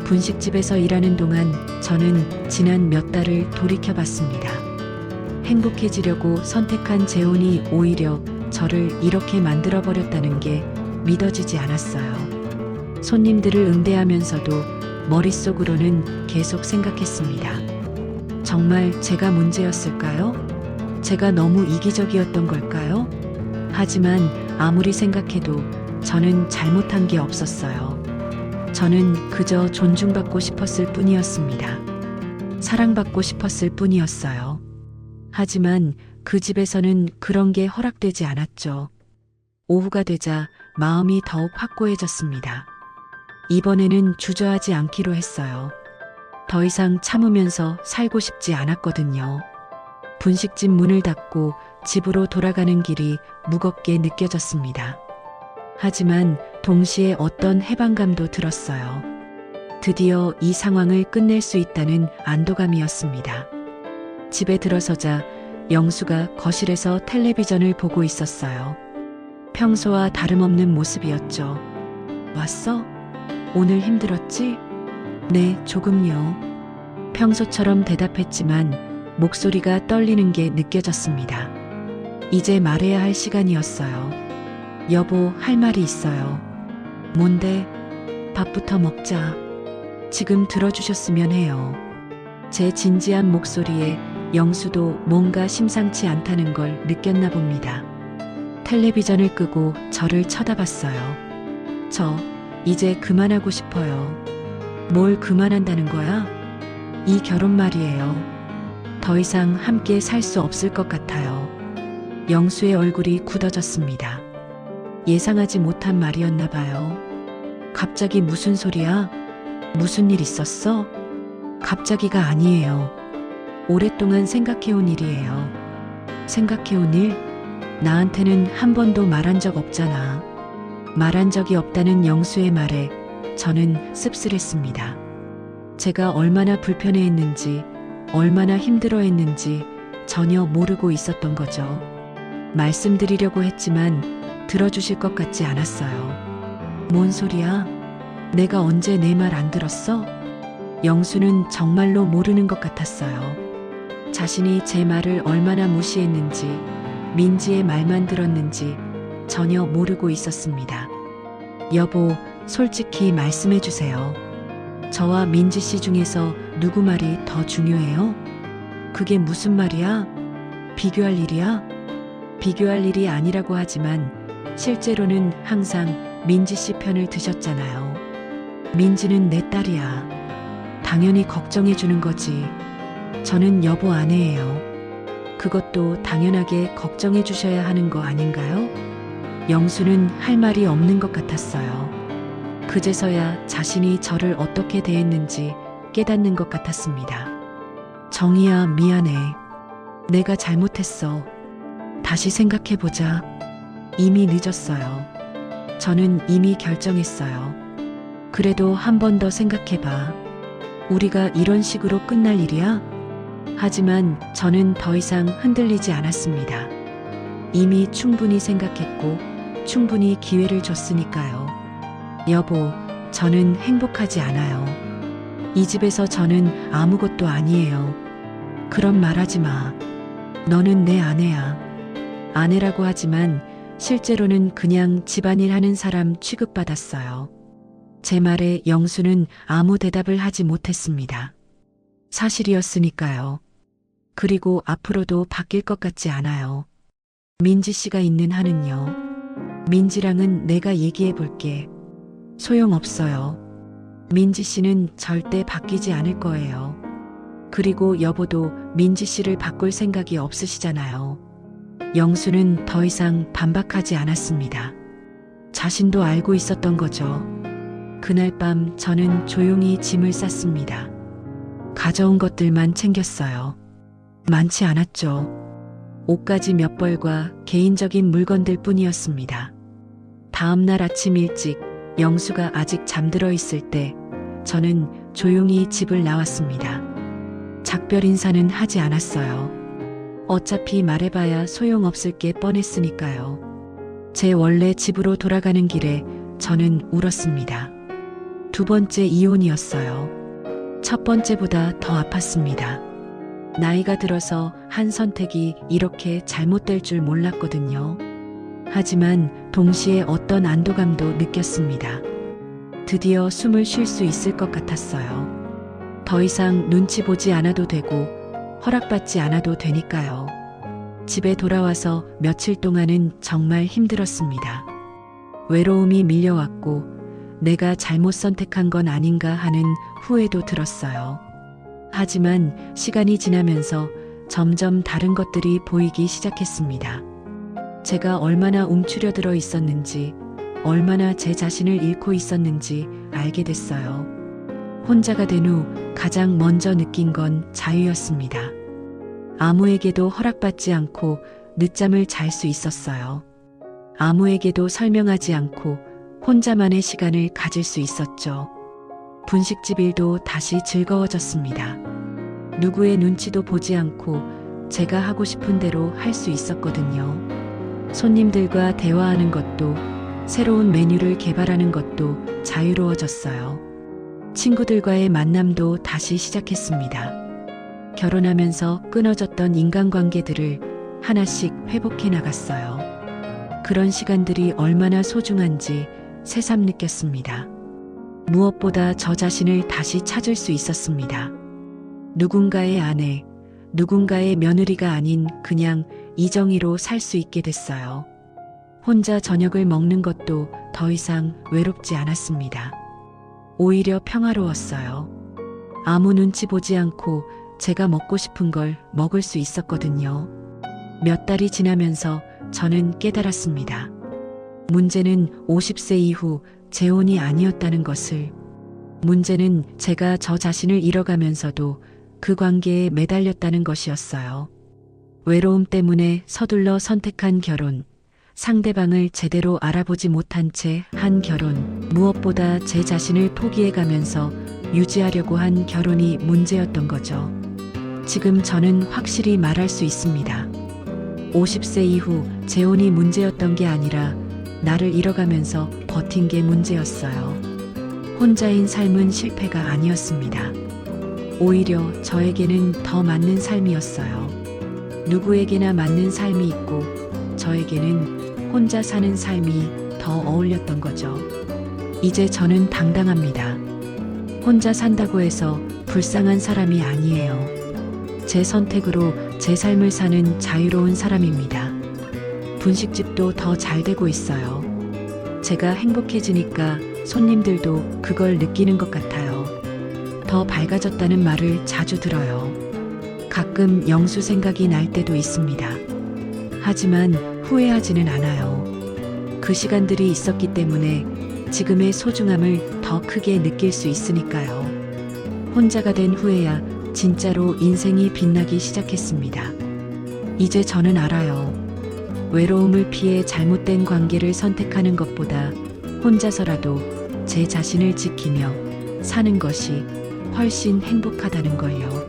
분식집에서 일하는 동안 저는 지난 몇 달을 돌이켜봤습니다. 행복해지려고 선택한 재혼이 오히려 저를 이렇게 만들어버렸다는 게 믿어지지 않았어요. 손님들을 응대하면서도 머릿속으로는 계속 생각했습니다. 정말 제가 문제였을까요? 제가 너무 이기적이었던 걸까요? 하지만 아무리 생각해도 저는 잘못한 게 없었어요. 저는 그저 존중받고 싶었을 뿐이었습니다. 사랑받고 싶었을 뿐이었어요. 하지만 그 집에서는 그런 게 허락되지 않았죠. 오후가 되자 마음이 더욱 확고해졌습니다. 이번에는 주저하지 않기로 했어요. 더 이상 참으면서 살고 싶지 않았거든요. 분식집 문을 닫고 집으로 돌아가는 길이 무겁게 느껴졌습니다. 하지만 동시에 어떤 해방감도 들었어요. 드디어 이 상황을 끝낼 수 있다는 안도감이었습니다. 집에 들어서자 영수가 거실에서 텔레비전을 보고 있었어요. 평소와 다름없는 모습이었죠. 왔어? 오늘 힘들었지? 네, 조금요. 평소처럼 대답했지만 목소리가 떨리는 게 느껴졌습니다. 이제 말해야 할 시간이었어요. 여보, 할 말이 있어요. 뭔데? 밥부터 먹자. 지금 들어주셨으면 해요. 제 진지한 목소리에 영수도 뭔가 심상치 않다는 걸 느꼈나 봅니다. 텔레비전을 끄고 저를 쳐다봤어요. 저 이제 그만하고 싶어요. 뭘 그만한다는 거야? 이 결혼 말이에요. 더 이상 함께 살 수 없을 것 같아요. 영수의 얼굴이 굳어졌습니다. 예상하지 못한 말이었나 봐요. 갑자기 무슨 소리야? 무슨 일 있었어? 갑자기가 아니에요. 오랫동안 생각해온 일이에요. 생각해온 일? 나한테는 한 번도 말한 적 없잖아. 말한 적이 없다는 영수의 말에 저는 씁쓸했습니다. 제가 얼마나 불편해했는지, 얼마나 힘들어했는지 전혀 모르고 있었던 거죠. 말씀드리려고 했지만 들어주실 것 같지 않았어요. 뭔 소리야? 내가 언제 내 말 안 들었어? 영수는 정말로 모르는 것 같았어요. 자신이 제 말을 얼마나 무시했는지, 민지의 말만 들었는지 전혀 모르고 있었습니다. 여보, 솔직히 말씀해 주세요. 저와 민지 씨 중에서 누구 말이 더 중요해요? 그게 무슨 말이야? 비교할 일이야? 비교할 일이 아니라고 하지만 실제로는 항상 민지 씨 편을 드셨잖아요. 민지는 내 딸이야. 당연히 걱정해 주는 거지. 저는 여보 아내예요. 그것도 당연하게 걱정해 주셔야 하는 거 아닌가요? 영수는 할 말이 없는 것 같았어요. 그제서야 자신이 저를 어떻게 대했는지 깨닫는 것 같았습니다. 정희야, 미안해. 내가 잘못했어. 다시 생각해보자. 이미 늦었어요. 저는 이미 결정했어요. 그래도 한 번 더 생각해봐. 우리가 이런 식으로 끝날 일이야? 하지만 저는 더 이상 흔들리지 않았습니다. 이미 충분히 생각했고 충분히 기회를 줬으니까요. 여보, 저는 행복하지 않아요. 이 집에서 저는 아무것도 아니에요. 그런 말 하지 마. 너는 내 아내야. 아내라고 하지만 실제로는 그냥 집안일 하는 사람 취급받았어요. 제 말에 영수는 아무 대답을 하지 못했습니다. 사실이었으니까요. 그리고 앞으로도 바뀔 것 같지 않아요. 민지 씨가 있는 한은요. 민지랑은 내가 얘기해 볼게. 소용없어요. 민지 씨는 절대 바뀌지 않을 거예요. 그리고 여보도 민지 씨를 바꿀 생각이 없으시잖아요. 영수는 더 이상 반박하지 않았습니다. 자신도 알고 있었던 거죠. 그날 밤 저는 조용히 짐을 쌌습니다. 가져온 것들만 챙겼어요. 많지 않았죠. 옷가지 몇 벌과 개인적인 물건들 뿐이었습니다. 다음 날 아침 일찍 영수가 아직 잠들어 있을 때 저는 조용히 집을 나왔습니다. 작별 인사는 하지 않았어요. 어차피 말해봐야 소용없을 게 뻔했으니까요. 제 원래 집으로 돌아가는 길에 저는 울었습니다. 두 번째 이혼이었어요. 첫 번째보다 더 아팠습니다. 나이가 들어서 한 선택이 이렇게 잘못될 줄 몰랐거든요. 하지만 동시에 어떤 안도감도 느꼈습니다. 드디어 숨을 쉴 수 있을 것 같았어요. 더 이상 눈치 보지 않아도 되고 허락받지 않아도 되니까요. 집에 돌아와서 며칠 동안은 정말 힘들었습니다. 외로움이 밀려왔고 내가 잘못 선택한 건 아닌가 하는 후회도 들었어요. 하지만 시간이 지나면서 점점 다른 것들이 보이기 시작했습니다. 제가 얼마나 움츠려들어 있었는지, 얼마나 제 자신을 잃고 있었는지 알게 됐어요. 혼자가 된 후 가장 먼저 느낀 건 자유였습니다. 아무에게도 허락받지 않고 늦잠을 잘 수 있었어요. 아무에게도 설명하지 않고 혼자만의 시간을 가질 수 있었죠. 분식집 일도 다시 즐거워졌습니다. 누구의 눈치도 보지 않고 제가 하고 싶은 대로 할 수 있었거든요. 손님들과 대화하는 것도, 새로운 메뉴를 개발하는 것도 자유로워졌어요. 친구들과의 만남도 다시 시작했습니다. 결혼하면서 끊어졌던 인간관계들을 하나씩 회복해 나갔어요. 그런 시간들이 얼마나 소중한지 새삼 느꼈습니다. 무엇보다 저 자신을 다시 찾을 수 있었습니다. 누군가의 아내, 누군가의 며느리가 아닌 그냥 이정희로 살 수 있게 됐어요. 혼자 저녁을 먹는 것도 더 이상 외롭지 않았습니다. 오히려 평화로웠어요. 아무 눈치 보지 않고 제가 먹고 싶은 걸 먹을 수 있었거든요. 몇 달이 지나면서 저는 깨달았습니다. 문제는 50세 이후 재혼이 아니었다는 것을. 문제는 제가 저 자신을 잃어가면서도 그 관계에 매달렸다는 것이었어요. 외로움 때문에 서둘러 선택한 결혼, 상대방을 제대로 알아보지 못한 채 한 결혼, 무엇보다 제 자신을 포기해가면서 유지하려고 한 결혼이 문제였던 거죠. 지금 저는 확실히 말할 수 있습니다. 50세 이후 재혼이 문제였던 게 아니라 나를 잃어가면서 버틴 게 문제였어요. 혼자인 삶은 실패가 아니었습니다. 오히려 저에게는 더 맞는 삶이었어요. 누구에게나 맞는 삶이 있고 저에게는 혼자 사는 삶이 더 어울렸던 거죠. 이제 저는 당당합니다. 혼자 산다고 해서 불쌍한 사람이 아니에요. 제 선택으로 제 삶을 사는 자유로운 사람입니다. 분식집도 더 잘 되고 있어요. 제가 행복해지니까 손님들도 그걸 느끼는 것 같아요. 더 밝아졌다는 말을 자주 들어요. 가끔 영수 생각이 날 때도 있습니다. 하지만 후회하지는 않아요. 그 시간들이 있었기 때문에 지금의 소중함을 더 크게 느낄 수 있으니까요. 혼자가 된 후에야 진짜로 인생이 빛나기 시작했습니다. 이제 저는 알아요. 외로움을 피해 잘못된 관계를 선택하는 것보다 혼자서라도 제 자신을 지키며 사는 것이 훨씬 행복하다는 걸요.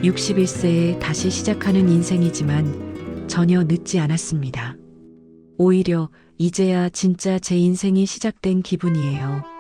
61세에 다시 시작하는 인생이지만 전혀 늦지 않았습니다. 오히려 이제야 진짜 제 인생이 시작된 기분이에요.